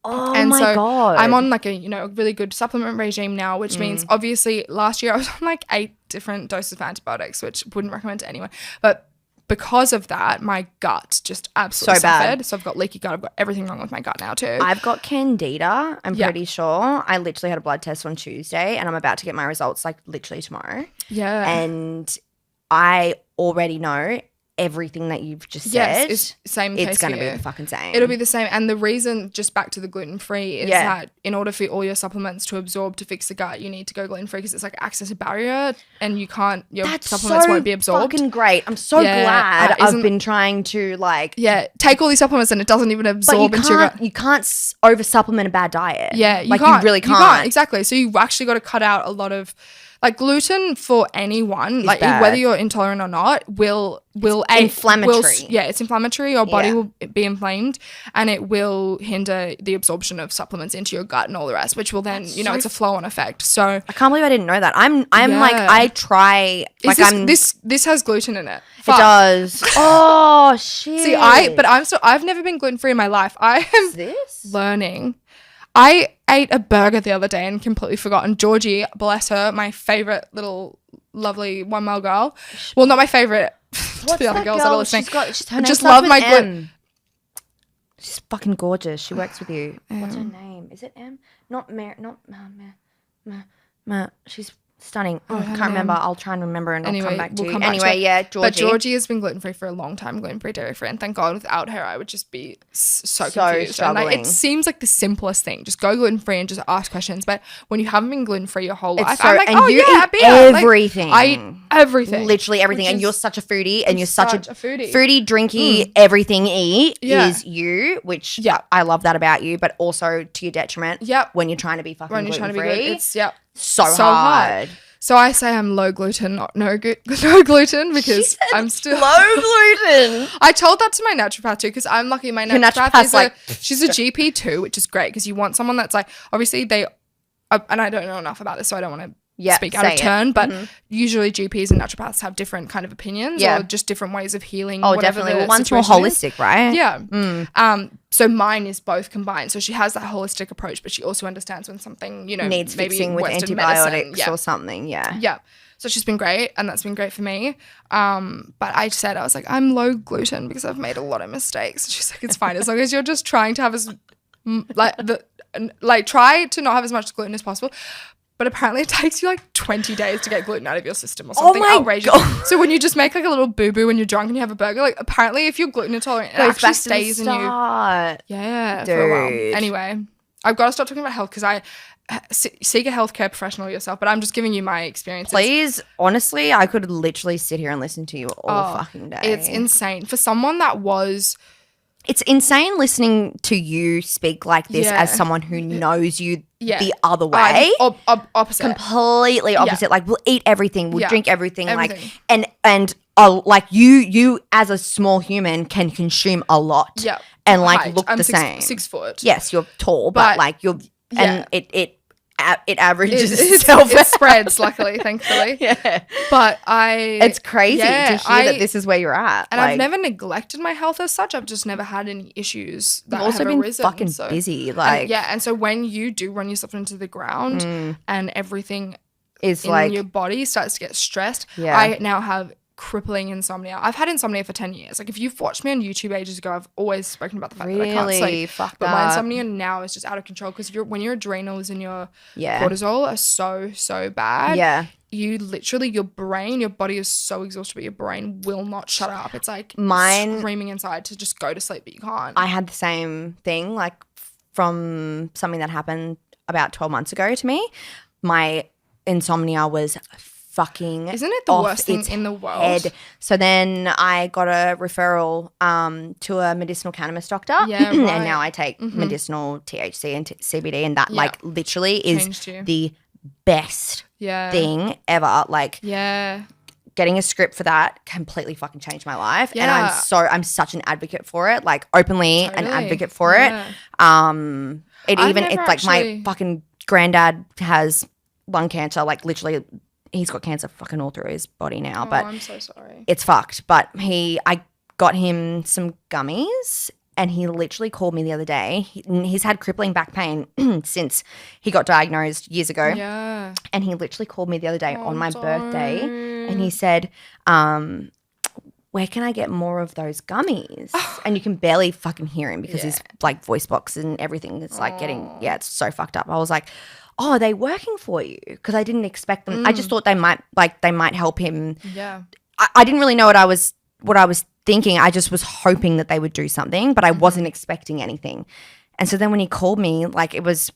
Oh and my God. I'm on like a really good supplement regime now, which means obviously last year I was on like 8 different doses of antibiotics, which wouldn't recommend to anyone. But because of that, my gut just absolutely So bad. suffered. So I've got leaky gut. I've got everything wrong with my gut now too. I've got candida, I'm pretty sure. I literally had a blood test on Tuesday and I'm about to get my results like literally tomorrow. Yeah. And I already know everything that you've just said. It's same case It's going to for be you. the fucking same. It'll be the same. And the reason, just back to the gluten-free, is that in order for all your supplements to absorb to fix the gut, you need to go gluten-free because it's like acts as a barrier and you can't, your supplements won't be absorbed. Fucking great. I'm so glad I've been trying to like. Yeah, take all these supplements and it doesn't even absorb into your gut. You can't over supplement a bad diet. Yeah, you really can't. You can't, exactly. So you've actually got to cut out a lot of, like gluten for anyone, like whether you're intolerant or not, will inflammatory. It's inflammatory. Your body will be inflamed, and it will hinder the absorption of supplements into your gut and all the rest, which will then it's a flow-on effect. So I can't believe I didn't know that. I'm like I try like this has gluten in it. Fuck. It does. Oh shit. See, I've never been gluten-free in my life. I am learning. I ate a burger the other day and completely forgotten. Georgie, bless her, my favorite little lovely 1 mile girl. Well, not my favorite. What's the other that girls girl? that are listening. I just love my gluten. She's fucking gorgeous. She works with you. What's her name? Is it M? Not Mer. Not Mer. She's stunning. I can't remember. I'll try and remember and I'll come back to you. Anyway, Georgie. But Georgie has been gluten-free for a long time, gluten-free, dairy-free, and thank God without her I would just be so confused. Struggling. And it seems like the simplest thing. Just go gluten-free and just ask questions. But when you haven't been gluten-free your whole life, I'm like, you eat everything. I eat everything. Literally everything. And you're such a foodie and you're such a foodie. Foodie, drinky, everything eat is you, which I love that about you, but also to your detriment when you're trying to be fucking gluten-free. It's so hard. So I say I'm low gluten, not no gluten, because I'm still low gluten. I told that to my naturopath too, because I'm lucky. My naturopath is she's a GP too, which is great because you want someone that's like, obviously they, and I don't know enough about this, so I don't want to speak out of turn, but usually GPs and naturopaths have different kind of opinions or just different ways of healing. Oh, definitely. Well, one's more holistic, right? Yeah. So mine is both combined. So she has that holistic approach, but she also understands when something, needs maybe fixing with Western antibiotics medicine. or something. Yeah. Yeah. So she's been great, and that's been great for me. But I was like, I'm low gluten because I've made a lot of mistakes. And she's like, it's fine as long as you're just trying to have try to not have as much gluten as possible. But apparently it takes you like 20 days to get gluten out of your system or something outrageous. God. So when you just make like a little boo-boo when you're drunk and you have a burger, like apparently if you're gluten intolerant, it actually stays in you. Yeah, dude. For a while. Anyway, I've got to stop talking about health because I seek a healthcare professional yourself, but I'm just giving you my experiences. Please, honestly, I could literally sit here and listen to you all fucking day. It's insane. For someone that was... It's insane listening to you speak like this as someone who knows you the other way. Opposite. Completely opposite. Like we'll eat everything, we'll drink everything. Like and like you as a small human can consume a lot. Yeah. And like look the same. 6 foot. Yes, you're tall, but like you're and it averages itself. It spreads, luckily, thankfully. Yeah. But it's crazy to hear that this is where you're at. And I've never neglected my health as such. I've just never had any issues that You've also have been arisen. fucking busy. Like and so when you do run yourself into the ground and everything is in like your body starts to get stressed, I now have crippling insomnia. I've had insomnia for 10 years. Like if you've watched me on YouTube ages ago, I've always spoken about the fact that I can't sleep. Fuck but my insomnia now is just out of control because when your adrenals and your cortisol are so bad, you literally, your body is so exhausted, but your brain will not shut up. It's like screaming inside to just go to sleep, but you can't. I had the same thing, like from something that happened about 12 months ago to me. My insomnia was fucking isn't it the worst thing in the world? Head. So then I got a referral to a medicinal cannabis doctor, and now I take medicinal THC and CBD, and that like literally is the best thing ever. Like getting a script for that completely fucking changed my life, and I'm such an advocate for it, like openly an advocate for it. It's like my fucking granddad has lung cancer, like literally. He's got cancer fucking all through his body now, but I'm so sorry. It's fucked. But I got him some gummies, and he literally called me the other day. He's had crippling back pain since he got diagnosed years ago. Yeah. And he literally called me the other day on my birthday, and he said, "When where can I get more of those gummies? And you can barely fucking hear him because his like voice box and everything is like it's so fucked up. I was like, oh, are they working for you? Because I didn't expect them. I just thought they might help him. Yeah. I didn't really know what I was thinking. I just was hoping that they would do something, but I wasn't expecting anything. And so then when he called me, like it was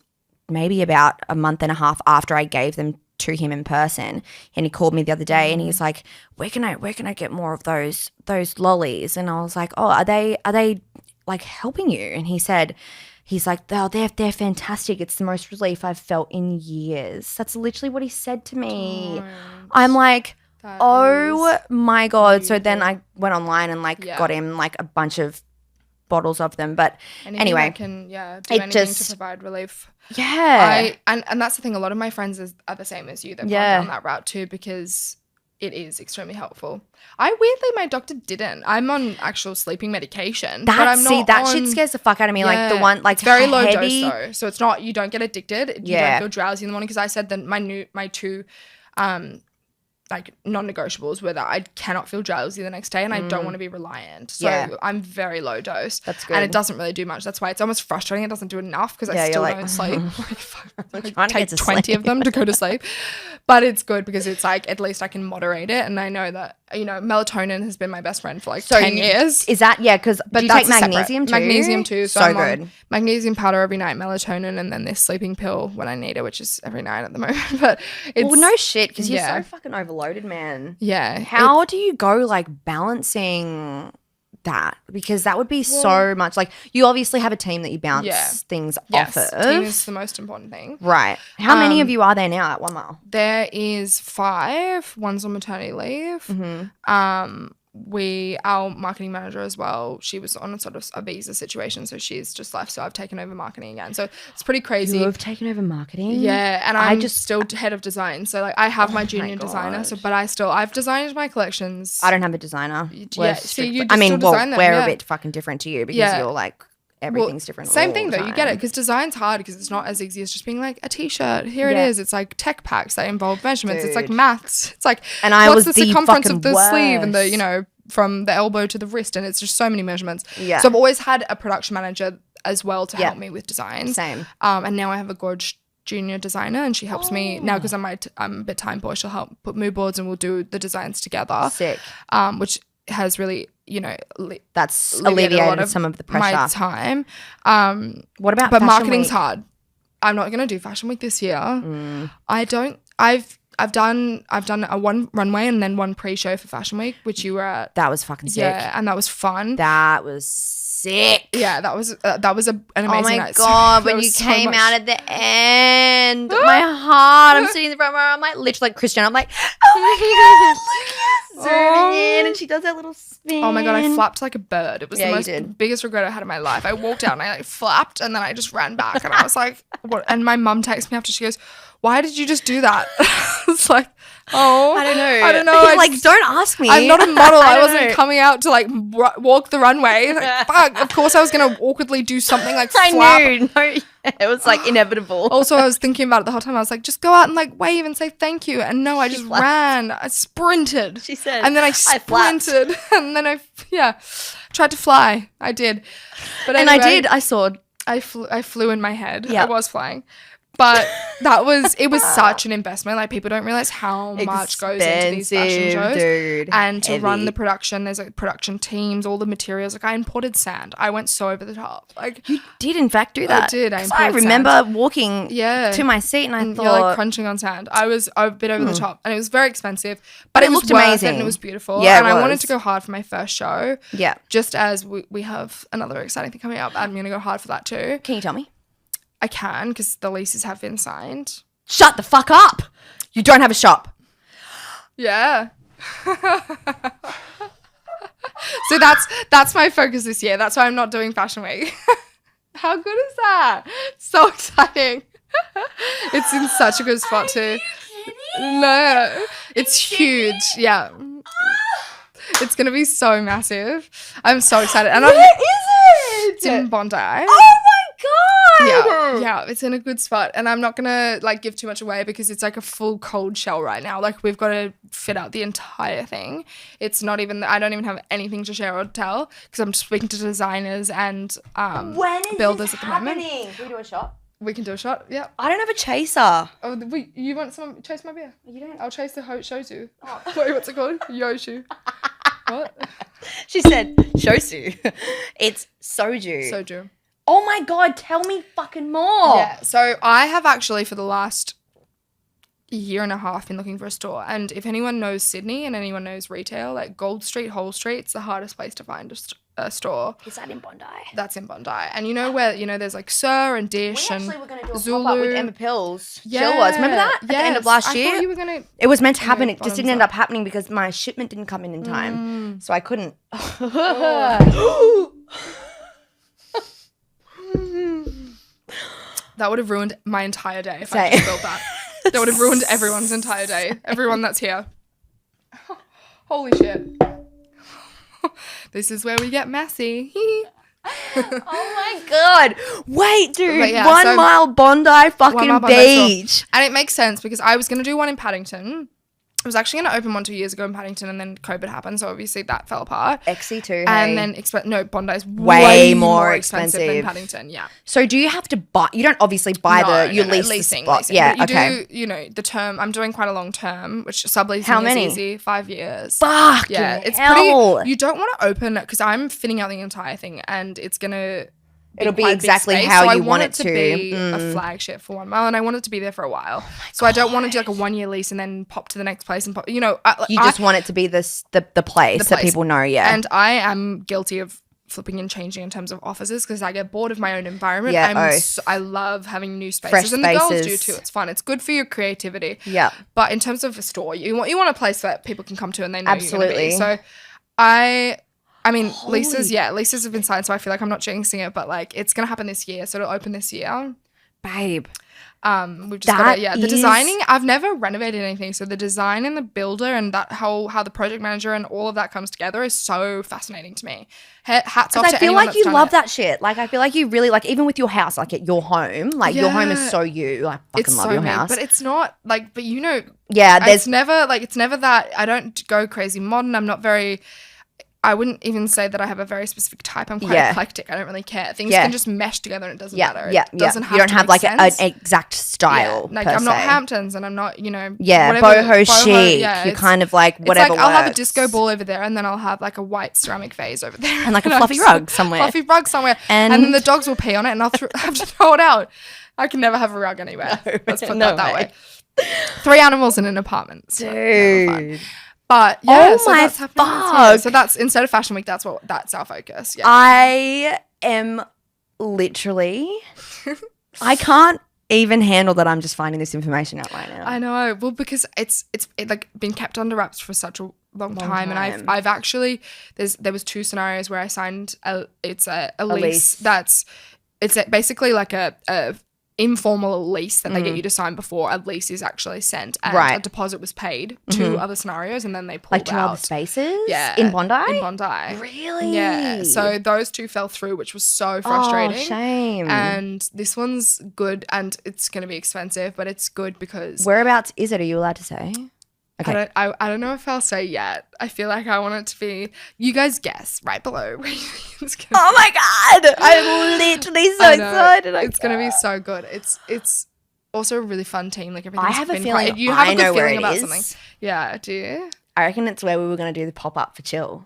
maybe about a month and a half after I gave them to him in person, and he called me the other day and he's like, where can I get more of those lollies? And I was like, oh, are they like helping you? And he's like, oh, they're fantastic. It's the most relief I've felt in years. That's literally what he said to me. Don't. I'm like, oh my God. Beautiful. So then I went online and got him like a bunch of bottles of them. But anyway, that can do anything to provide relief. Yeah. And that's the thing. A lot of my friends are the same as you. They've gone down that route too because it is extremely helpful. My doctor didn't. I'm on actual sleeping medication. That shit scares the fuck out of me. Like the one, like it's very low heavy. dose though. So it's not, you don't get addicted. You don't feel drowsy in the morning. Because I said that my two like non-negotiables were that I cannot feel drowsy the next day and I don't want to be reliant. So I'm very low dose. That's good. And it doesn't really do much. That's why it's almost frustrating. It doesn't do enough because I still don't sleep. I take 20 of them to go to sleep. But it's good because it's like at least I can moderate it. And I know that, melatonin has been my best friend for like 10 years. Is that, because do you take magnesium too? Magnesium too. So I'm good. on magnesium powder every night, melatonin, and then this sleeping pill when I need it, which is every night at the moment. But it's... Well, no shit, because you're so fucking overloaded, man. Yeah. How do you go like balancing that? Because that would be so much. Like you obviously have a team that you bounce things off of. Team is the most important thing. Right. How many of you are there now at 1 Mile? There is 5. One's on maternity leave. Our marketing manager as well, she was on a sort of a visa situation, so she's just left, so I've taken over marketing again. So it's pretty crazy. You have taken over marketing? Yeah, and I'm just still head of design. So like I have my junior designer, but I've designed my collections. I don't have a designer. Yeah, so you just design them, we're a bit fucking different to you because you're like everything's different. Same thing though, you get it because design's hard because it's not as easy as just being like a t-shirt. Here it is. It's like tech packs that involve measurements. It's like maths. It's like what's the circumference of the sleeve and the from the elbow to the wrist, and it's just so many measurements. Yeah. So I've always had a production manager as well to help me with designs. Same. And now I have a gorge junior designer, and she helps me now because I'm a bit time poor. She'll help put mood boards, and we'll do the designs together. Sick. Which has really, that's alleviated some of the pressure. My time. What about? But Fashion marketing's Week? hard. I'm not gonna do Fashion Week this year. I've done a one runway and then one pre-show for Fashion Week, which you were at. That was fucking sick. Yeah, and that was fun. That was sick. Yeah, that was an amazing night. Oh my God, when you came out at the end, my heart, I'm sitting in the front row, I'm like literally like Christian, I'm like, oh my God, look, zooming in, and she does that little spin. Oh my God, I flapped like a bird. It was the biggest regret I had in my life. I walked out and I like flapped and then I just ran back and I was like, what? And my mum texted me after, she goes, why did you just do that? It's like, I don't know. Like, don't ask me. I'm not a model. I wasn't coming out to like walk the runway. Like, fuck. Of course, I was gonna awkwardly do something like flap. I knew. No, it was like inevitable. Also, I was thinking about it the whole time. I was like, just go out and like wave and say thank you. And no, I just ran. I sprinted. She said. And then I sprinted. And then I tried to fly. I did. But anyway, and I did. I soared. I flew in my head. Yeah. I was flying. But it was such an investment. Like people don't realize how much goes into these fashion shows. Dude, and to run the production, there's like production teams, all the materials. Like I imported sand. I went so over the top. Like you did in fact do that. I did. I remember walking to my seat and I thought you're like crunching on sand. I was a bit over the top and it was very expensive, but it looked amazing and it was beautiful. Yeah, and I wanted to go hard for my first show. Yeah. Just as we have another exciting thing coming up, I'm going to go hard for that too. Can you tell me? I can because the leases have been signed. Shut the fuck up. You don't have a shop. Yeah. So that's my focus this year. That's why I'm not doing Fashion Week. How good is that? So exciting. It's in such a good spot too. No, it's huge. Yeah. It's going to be so massive. I'm so excited. And Where is it? It's in Bondi. Oh my God. Yeah, it's in a good spot. And I'm not going to like give too much away because it's like a full cold shell right now. Like we've got to fit out the entire thing. It's not even, I don't even have anything to share or tell because I'm speaking to designers and builders at the moment. Can we do a shot? We can do a shot, yeah. I don't have a chaser. Oh, you want someone chase my beer? You don't. I'll chase the shosu. Oh. Wait, what's it called? Yoshu. What? She said shosu. It's soju. Soju. Oh my God, tell me fucking more. Yeah, so I have actually for the last year and a half been looking for a store. And if anyone knows Sydney and anyone knows retail, like Gold Street, Whole Street, it's the hardest place to find a store. Is that in Bondi? That's in Bondi. And you know where, there's like Sir and Dish and We actually were going to do a Zulu. pop-up with Emma Pills. Yeah. Jill was. Remember that? At the end of last year? I thought you were going to... It was meant to happen. It just didn't end up happening because my shipment didn't come in time. So I couldn't. That would have ruined my entire day if I just built that. That would have ruined everyone's entire day. Everyone that's here. Holy shit. This is where we get messy. Oh my God. Wait, dude. Yeah, 1 mile Bondi fucking beach. And it makes sense because I was going to do one in Paddington. I was actually going to open one 2 years ago in Paddington and then COVID happened. So obviously that fell apart. XC2. And then, Bondi's way more expensive than Paddington. Yeah. So do you have to buy, you don't obviously buy you lease leasing, the spot. Leasing. Yeah, but you okay. do, the term, I'm doing quite a long term, which subleasing How many? is easy, 5 years. Fuck. Yeah, it's hell. pretty, you don't want to open it because I'm fitting out the entire thing and it's going to... It'll be exactly how you want it to be a flagship for 1 mile, and I want it to be there for a while. So I don't want to do like a 1 year lease and then pop to the next place and pop. You just want it to be the place that people know. Yeah, and I am guilty of flipping and changing in terms of offices because I get bored of my own environment. Yeah, I love having new spaces, fresh and the girls do too. It's fun. It's good for your creativity. Yeah, but in terms of a store, you want a place that people can come to and they know you're going to be. So I mean, leases have been signed, so I feel like I'm not jinxing it, but like it's going to happen this year, so it'll open this year. Babe. We've just got the designing, I've never renovated anything, so the design and the builder and that how the project manager and all of that comes together is so fascinating to me. Hats off to anyone that's done it. I feel like you love that shit. Like I feel like you really like, even with your house, like at your home, like your home is so you. I fucking love your house. But it's not like, yeah, it's never that, I don't go crazy modern. I'm not very... I wouldn't even say that I have a very specific type. I'm quite eclectic. I don't really care. Things can just mesh together and it doesn't matter. It doesn't have you don't to have make like an exact style. Like I'm not Hamptons and I'm not, boho chic. You're kind of like whatever. It's like I'll have a disco ball over there and then I'll have like a white ceramic vase over there. And like a fluffy rug somewhere. And then the dogs will pee on it and I'll have to throw it out. I can never have a rug anywhere. Let's put that way. 3 animals in an apartment. So dude. But yeah, so that's happening. So that's instead of Fashion Week, that's our focus. Yeah. I am literally I can't even handle that I'm just finding this information out right now. I know. Well, because it's like been kept under wraps for such a long time. And I've actually there was 2 scenarios where I signed a lease that's basically like a informal lease that they get you to sign before a lease is actually sent and a deposit was paid. 2 other scenarios and then they pulled out. Like 2 other spaces? Yeah. In Bondi? In Bondi. Really? Yeah. So those 2 fell through, which was so frustrating. Oh, shame. And this one's good and it's going to be expensive, but it's good because... Whereabouts is it? Are you allowed to say? Okay. I don't know if I'll say yet. I feel like I want it to be... You guys guess right below. Oh my God. I'm literally so excited. It's going to be so good. It's also a really fun team. Like everything's I have a feeling you have a good feeling about is. something. Yeah, do you? I reckon it's where we were going to do the pop-up for Chill.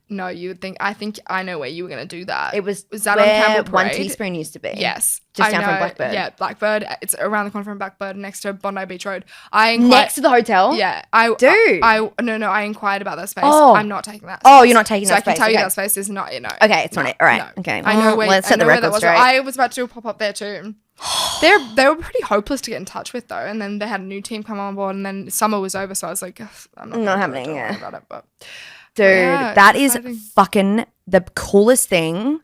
No, you would think... I think I know where you were going to do that. Was that on Campbell Parade? 1 Teaspoon used to be. Yes. Just down from Blackbird. Yeah, Blackbird. It's around the corner from Blackbird next to Bondi Beach Road. Next to the hotel? Yeah. I inquired about that space. Oh. I'm not taking that space. Oh, you're not taking that space. So I can tell you okay. that space is not, Okay, it's not it. All right. No. Okay. I know where... Let's set the record straight. I was about to do a pop-up there too. They were pretty hopeless to get in touch with though, and then they had a new team come on board and then summer was over, so I was like, I'm not happening, about it, but... Dude, that is fucking the coolest thing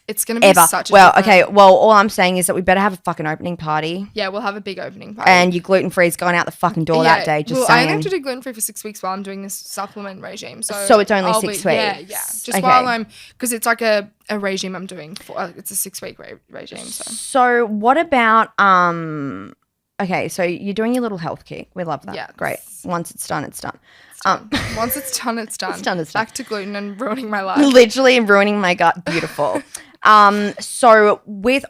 It's going to be Ever. such a Well, different- okay. Well, all I'm saying is that we better have a fucking opening party. Yeah, we'll have a big opening party. And your gluten-free is going out the fucking door that day. Just I saying. have to do gluten-free for 6 weeks while I'm doing this supplement regime. So it's only 6 weeks? Yeah. Just Okay. while I'm... Because it's like a regime I'm doing. It's a 6-week regime. So what about... Okay, so you're doing your little health kick. We love that. Yeah. Great. Once it's done, it's done. Once it's done, it's done. It's done. Back to gluten and ruining my life. Literally ruining my gut. Beautiful. So with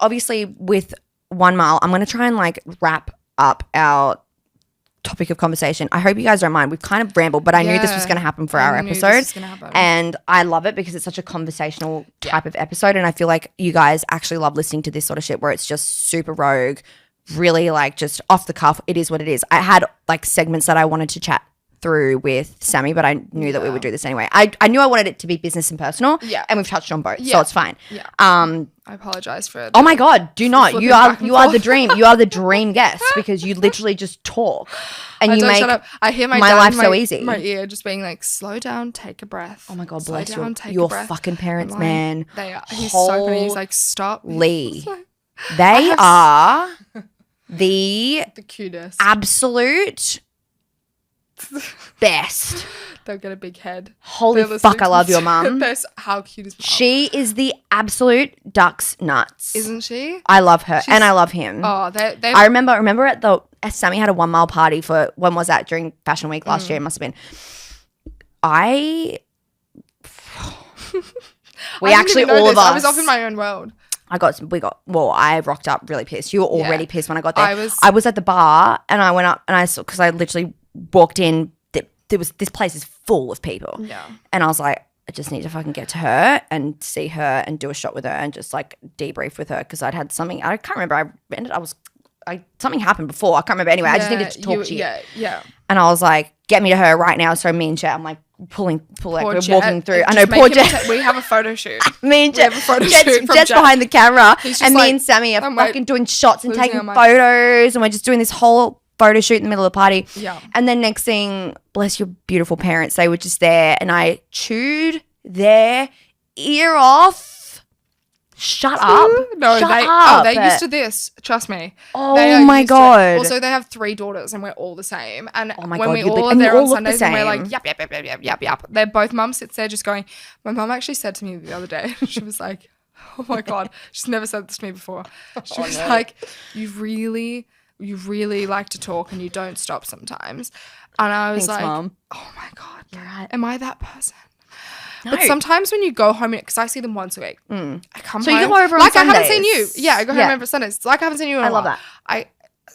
1 mile, I'm going to try and like wrap up our topic of conversation. I hope you guys don't mind. We've kind of rambled, but I knew this was going to happen for our episode. And I love it because it's such a conversational type of episode. And I feel like you guys actually love listening to this sort of shit where it's just super rogue, really like just off the cuff. It is what it is. I had like segments that I wanted to chat through with Sammy, but I knew that we would do this anyway. I knew I wanted it to be business and personal. Yeah. And we've touched on both. So it's fine. Yeah. I apologize for Oh my God, do not. You are the dream. You are the dream guest because you literally just talk and you make shut up. I hear my life so easy. My ear just being like, slow down, take a breath. Oh my God, slow bless down, your fucking parents, like, man. They are. He's so funny. He's like, stop. Lee. They are the cutest. Absolute best. They'll get a big head. Holy fuck, I love your mum. How cute is mum? She is the absolute duck's nuts. Isn't she? I love her and I love him. Oh, I remember Sammy had a 1 mile party for, when was that? During Fashion Week last year, it must have been. We actually, all of us. I was off in my own world. I rocked up really pissed. You were already pissed when I got there. I was at the bar and I went up and I saw, because I literally walked in, this place is full of people. Yeah. And I was like, I just need to fucking get to her and see her and do a shot with her and just like debrief with her because I'd had something, I can't remember, something happened before. I can't remember anyway. I just needed to talk to you. Yeah. And I was like, get me to her right now. So me and Jet, I'm like, we're walking through. I know, poor poor Jet. We have a photo shoot. Me and Jet. Jet's behind the camera. And me and Sammy are fucking doing shots and taking photos. And we're just doing this whole photo shoot in the middle of the party. Yeah. And then next thing, bless your beautiful parents, they were just there and I chewed their ear off. Shut up. No, they're used to this. Trust me. Oh my God. Also, they have 3 daughters and we're all the same. And when God, we all are there on Sundays and we're like, yap. They're both mum sits there just going, my mum actually said to me the other day, she was like, oh my God, she's never said this to me before. She was like, you really like to talk and you don't stop sometimes. And I was like, Mom. Oh my God, you're right. Am I that person? No. But sometimes when you go home, because I see them once a week, I come home. So you go over on Sundays? I haven't seen you. Yeah, I go home over Sundays. It's like I haven't seen you in a while. I love that. I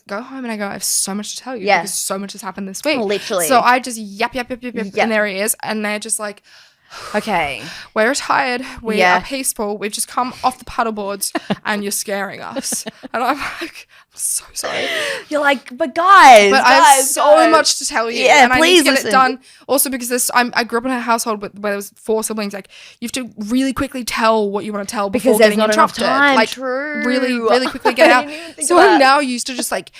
go home and I go, I have so much to tell you because so much has happened this week. Literally. So I just yap in their ears and they're just like, okay, we're retired, we are peaceful, we've just come off the paddleboards and you're scaring us. And I'm like, I'm so sorry. You're like, but guys, I have so much to tell you. Yeah, and please I need to get it done. Also because I grew up in a household where there was 4 siblings. Like you have to really quickly tell what you want to tell before getting interrupted. Because there's not enough time. Like true. Really quickly get out. So I'm now used to just like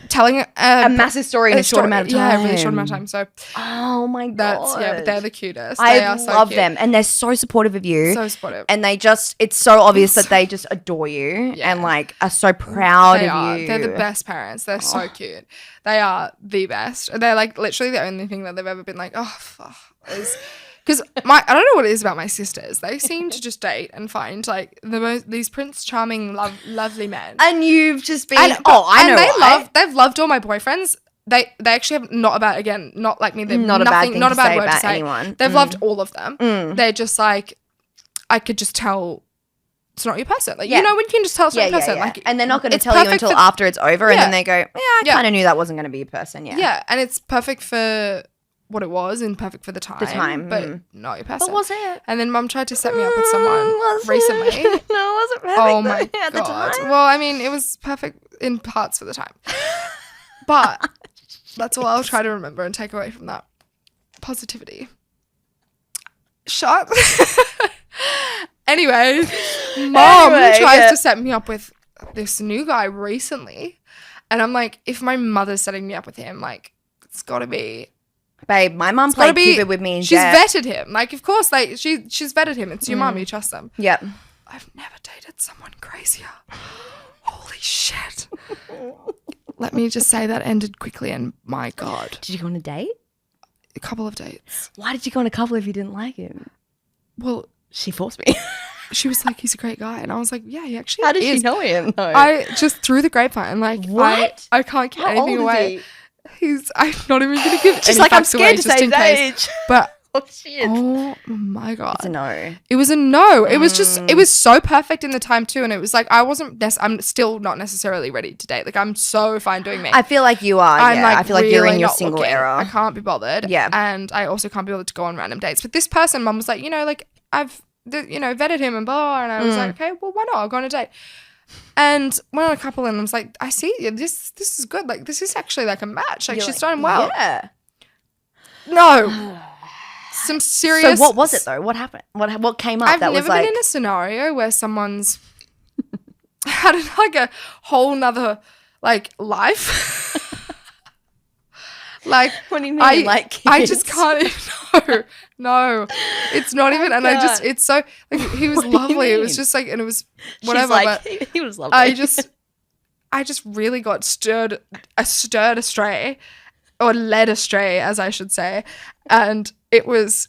telling a massive story in a short amount of time. Yeah, a really short amount of time. So, oh my God. But they're the cutest. I love them. And they're so supportive of you. So supportive. And it's so obvious that they just adore you and like are so proud of you. They're the best parents. They're so cute. They are the best. They're like literally the only thing that they've ever been like, oh, fuck. Because I don't know what it is about my sisters. They seem to just date and find like these Prince Charming, lovely men. And you've just been they've loved all my boyfriends. They actually have not like me. They're not a bad word to say. Anyone. They've loved all of them. They're just like, I could just tell it's not your person. Like you know when you can just tell it's not your person. Like, and they're not going to tell you until after it's over, and then they go, I kind of knew that wasn't going to be your person. Yeah, and it's perfect for what it was and perfect for the time. But not your person. But was it? And then Mum tried to set me up with someone recently. No, it wasn't perfect. Oh my God. Well, I mean, it was perfect in parts for the time. But that's all I'll try to remember and take away from that. Positivity. Shut. Anyway, Mum tries to set me up with this new guy recently. And I'm like, if my mother's setting me up with him, like, it's got to be... Babe, my mum played Cupid with me and she's vetted him. Like, of course, like she's vetted him. It's your mum. You trust them. Yep. I've never dated someone crazier. Holy shit. Let me just say that ended quickly and my God. Did you go on a date? A couple of dates. Why did you go on a couple if you didn't like him? Well, she forced me. She was like, he's a great guy. And I was like, yeah, he actually is. How did she know him though? I just threw the grapevine. Like, what? I can't give anything away. I'm not even going to give She's any like, I'm facts away scared to just say in his case. age. But oh shit. Oh my God. It's a no. It was a no. It was just, it was so perfect in the time too. And it was like, I'm still not necessarily ready to date. Like, I'm so fine doing me. I feel like you are. I'm I feel like really you're in your not single looking. era. I can't be bothered. Yeah. And I also can't be bothered to go on random dates. But this person, mum was like, like I've, vetted him and blah. And I was like, okay, well, why not? I'll go on a date. And went on a couple and I was like, I see you. This is good. Like, this is actually like a match. Like, she's done well. Yeah. No. Some serious. So what was it though? What happened? What came up? I've never been in a scenario where someone's had like a whole nother like life. Like, what do you mean? Like kids? I just can't. No, it's not even. And it's so like he was lovely. It was just like, and it was whatever. Like, but he was lovely. I just really got stirred astray, or led astray, as I should say, and he was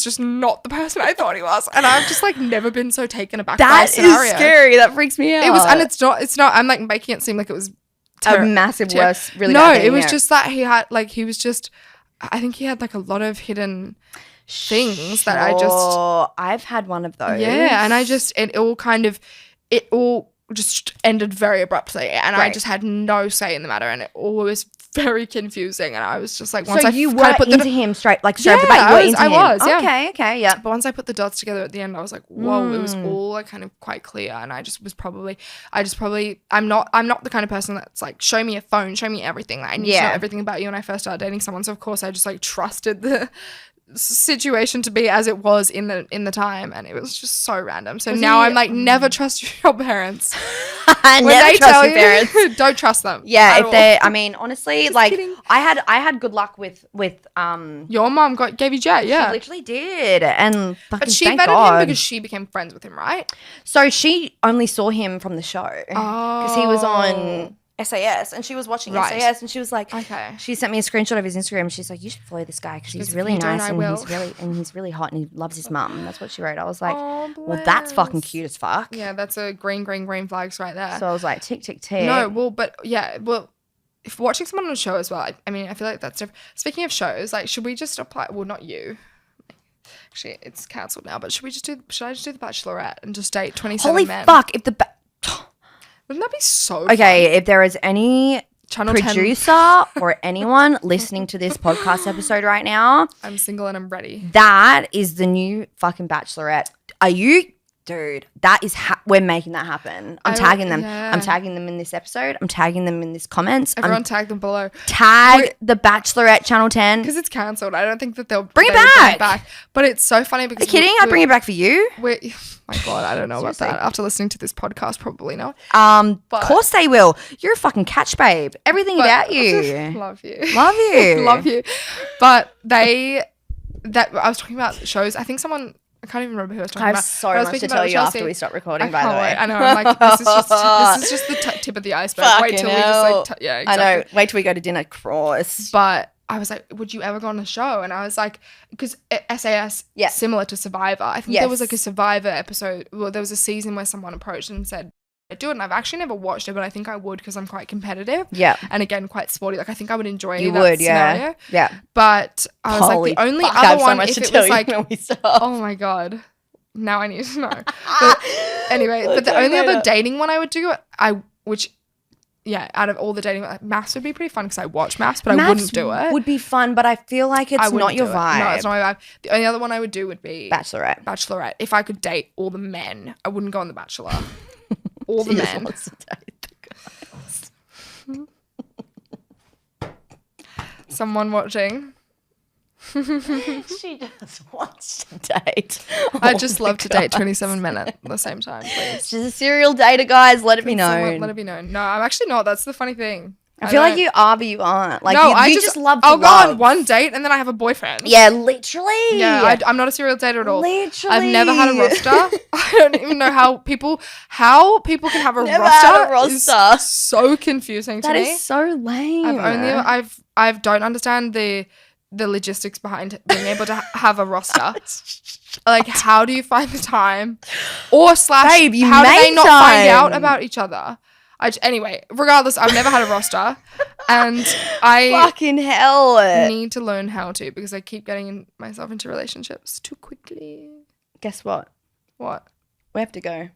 just not the person I thought he was, and I've just like never been so taken aback by a scenario. That is scary. That freaks me out. It was, and it's not. I'm like making it seem like it was a massive worse. Really, no. It was just that he had like he was just. I think he had like a lot of hidden things that I've had one of those. Yeah, and it all just ended very abruptly, and I just had no say in the matter, and it all was very confusing, and I was just like, once you were into him straight off the bat. I was, yeah. Okay, yeah. But once I put the dots together at the end, I was like, whoa, it was all like kind of quite clear, and I'm not the kind of person that's like, show me a phone, show me everything. Like, I need to know everything about you when I first started dating someone, so of course I just like trusted the situation to be as it was in the time, and it was just so random. So now I'm like, never trust your parents. Never trust your parents. Don't trust them. Yeah, if they, I mean, honestly, just like kidding. I had good luck with your mom gave you Jet. Yeah, she literally did, and but she vetted him because she became friends with him, right? So she only saw him from the show because he was on SAS, and she was watching SAS, and she was like, okay. She sent me a screenshot of his Instagram, and she's like, you should follow this guy because he's really nice and he's really hot and he loves his mum. That's what she wrote. I was like, well, that's fucking cute as fuck. Yeah, that's a green flags right there. So I was like, tick tick tick. No, well, if watching someone on a show as well, I mean, I feel like that's different. Speaking of shows, like, should we just apply? Well, not you. Actually, it's cancelled now. But should I just do the Bachelorette and just date 27 men? Holy fuck! If the wouldn't that be so okay, fun? If there is any Channel producer 10 or anyone listening to this podcast episode right now, I'm single and I'm ready. That is the new fucking Bachelorette. Are you, dude? That is we're making that happen. I'm tagging them. Yeah. I'm tagging them in this episode. I'm tagging them in this comments. Everyone tag them below. Tag the Bachelorette Channel 10 because it's cancelled. I don't think that they'll bring it back. But it's so funny because are you kidding? I'd bring it back for you. My God, I don't know about that. After listening to this podcast, probably not. Of course they will. You're a fucking catch babe. Everything about you. Love you. Love you. Love you. But I was talking about shows. I think someone. I can't even remember who I was talking about. I have so much to tell you after we stop recording, by the way. I know. I'm like, this is just the tip of the iceberg. Wait till we just like, yeah, exactly. I know. Wait till we go to dinner, cross. But I was like, would you ever go on a show? And I was like, because SAS, similar to Survivor. I think there was like a Survivor episode. Well, there was a season where someone approached and said, do it. And I've actually never watched it, but I think I would because I'm quite competitive. Yeah. And again, quite sporty. Like, I think I would enjoy that scenario. Yeah. But I was like, the only other one, if it was like, oh my God. Now I need to know. But anyway, but the only other dating one I would do, out of all the dating, maths would be pretty fun because I watch maths, but I wouldn't do it. Would be fun, but I feel like it's not your vibe. No, it's not my vibe. The only other one I would do would be Bachelorette. If I could date all the men, I wouldn't go on The Bachelor. All the men. Wants to date the guys. Someone watching. She just wants to date. I just love to date 27 men at the same time, please. She's a serial dater, guys. Let it be known. Let it be known. No, I'm actually not. That's the funny thing. I feel like you are, but you aren't. Like, no, you just love to I'll go love. on one date and then I have a boyfriend. Yeah, literally. Yeah, I'm not a serial dater at all. Literally. I've never had a roster. I don't even know how people can have a Never roster. had a roster. Is so confusing to me. That is so lame. I don't understand the logistics behind being able to have a roster. Like, how do you find the time? Or Babe, you how do they made not find time. out about each other? Anyway, regardless, I've never had a roster, and I fucking hell need to learn how to, because I keep getting myself into relationships too quickly. Guess what? What? We have to go.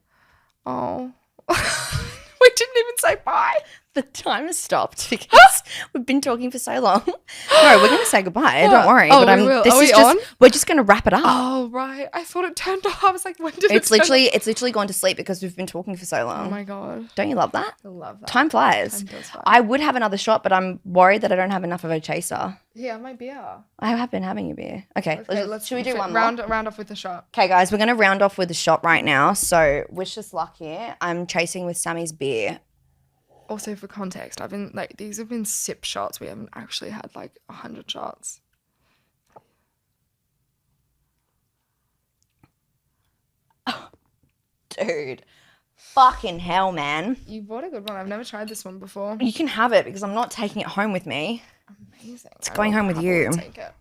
Oh. We didn't even say bye. The time has stopped because we've been talking for so long. No, we're going to say goodbye. Don't worry. Oh, but we will. This Are is we just, on? We're just going to wrap it up. Oh, right. I thought it turned off. I was like, when did It's literally gone to sleep because we've been talking for so long. Oh, my God. Don't you love that? I love that. Time flies. Time does fly. I would have another shot, but I'm worried that I don't have enough of a chaser. Yeah, my beer. I have been having a beer. Okay, should we do one round more? round off with the shot. Okay, guys, we're going to round off with a shot right now. So wish us luck here. I'm chasing with Sammy's beer. Also, for context, I've been like, these have been sip shots. We haven't actually had like 100 shots. Oh, dude, fucking hell, man. You bought a good one. I've never tried this one before. You can have it because I'm not taking it home with me. Amazing. It's going home with you. Take it.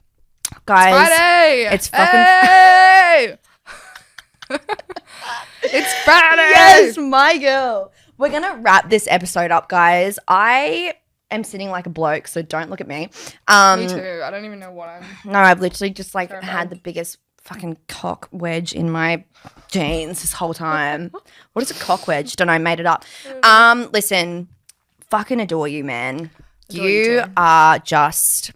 Guys, Friday! It's fucking Hey! It's Friday! Yes, my girl. We're going to wrap this episode up, guys. I am sitting like a bloke, so don't look at me. Me too. I don't even know what I'm... No, I've literally just like terrified. had the biggest fucking cock wedge in my jeans this whole time. What is a cock wedge? Don't know, made it up. Listen, fucking adore you, man. You are just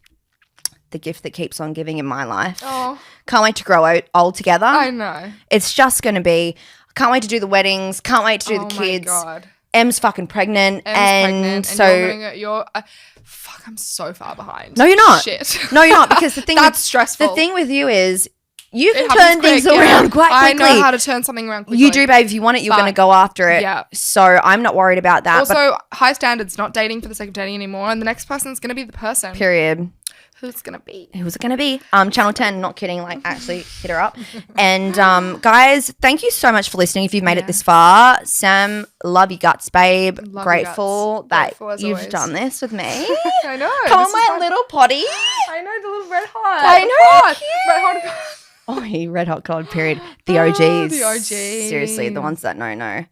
the gift that keeps on giving in my life. Oh. Can't wait to grow old together. I know. It's just going to be, can't wait to do the weddings. Can't wait to do the kids. Oh, my God. Em's fucking pregnant. And so you're fuck, I'm so far behind. No, you're not. Shit. No, you're not, because the thing That's stressful. The thing with you is you It can happens turn things quick, around quite quickly. I know how to turn something around quickly. You do, babe. If you want it, you're going to go after it. Yeah. So I'm not worried about that. Also, high standards, not dating for the sake of dating anymore. And the next person's going to be the person. Period. Who's going to be? Who's it going to be? Channel 10, not kidding, like actually hit her up. And guys, thank you so much for listening if you've made it this far. Sam, love you guts, babe. Love Grateful you guts. that Grateful as you've always. done this with me. I know. Come on, my little potty. I know, the little red hot. I know, God, cute. red hot. Oh, he red hot cod, period. The OGs. The OGs. Seriously, the ones that know.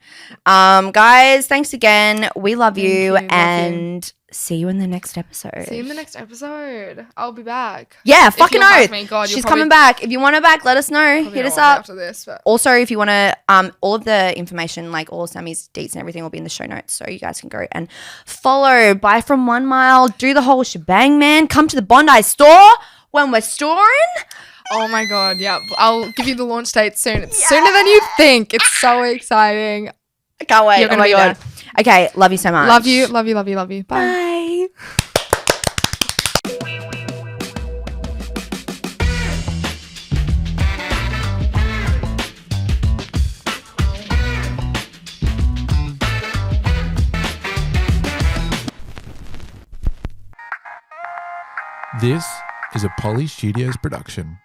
Guys, thanks again. We love you. And see you in the next episode. See you in the next episode. I'll be back. Yeah, fucking oath. God, she's coming back. If you want her back, let us know. Hit us up. After this, but. Also, if you want to, all of the information, like all of Sammy's deets and everything will be in the show notes. So you guys can go and follow, buy from 1 Mile, do the whole shebang, man. Come to the Bondi store when we're storing. Oh my God, yeah. I'll give you the launch date soon. It's sooner than you think. It's so exciting. I can't wait. Oh my God. Okay, love you so much. Love you, love you, love you, love you. Bye. This is a Poly Studios production.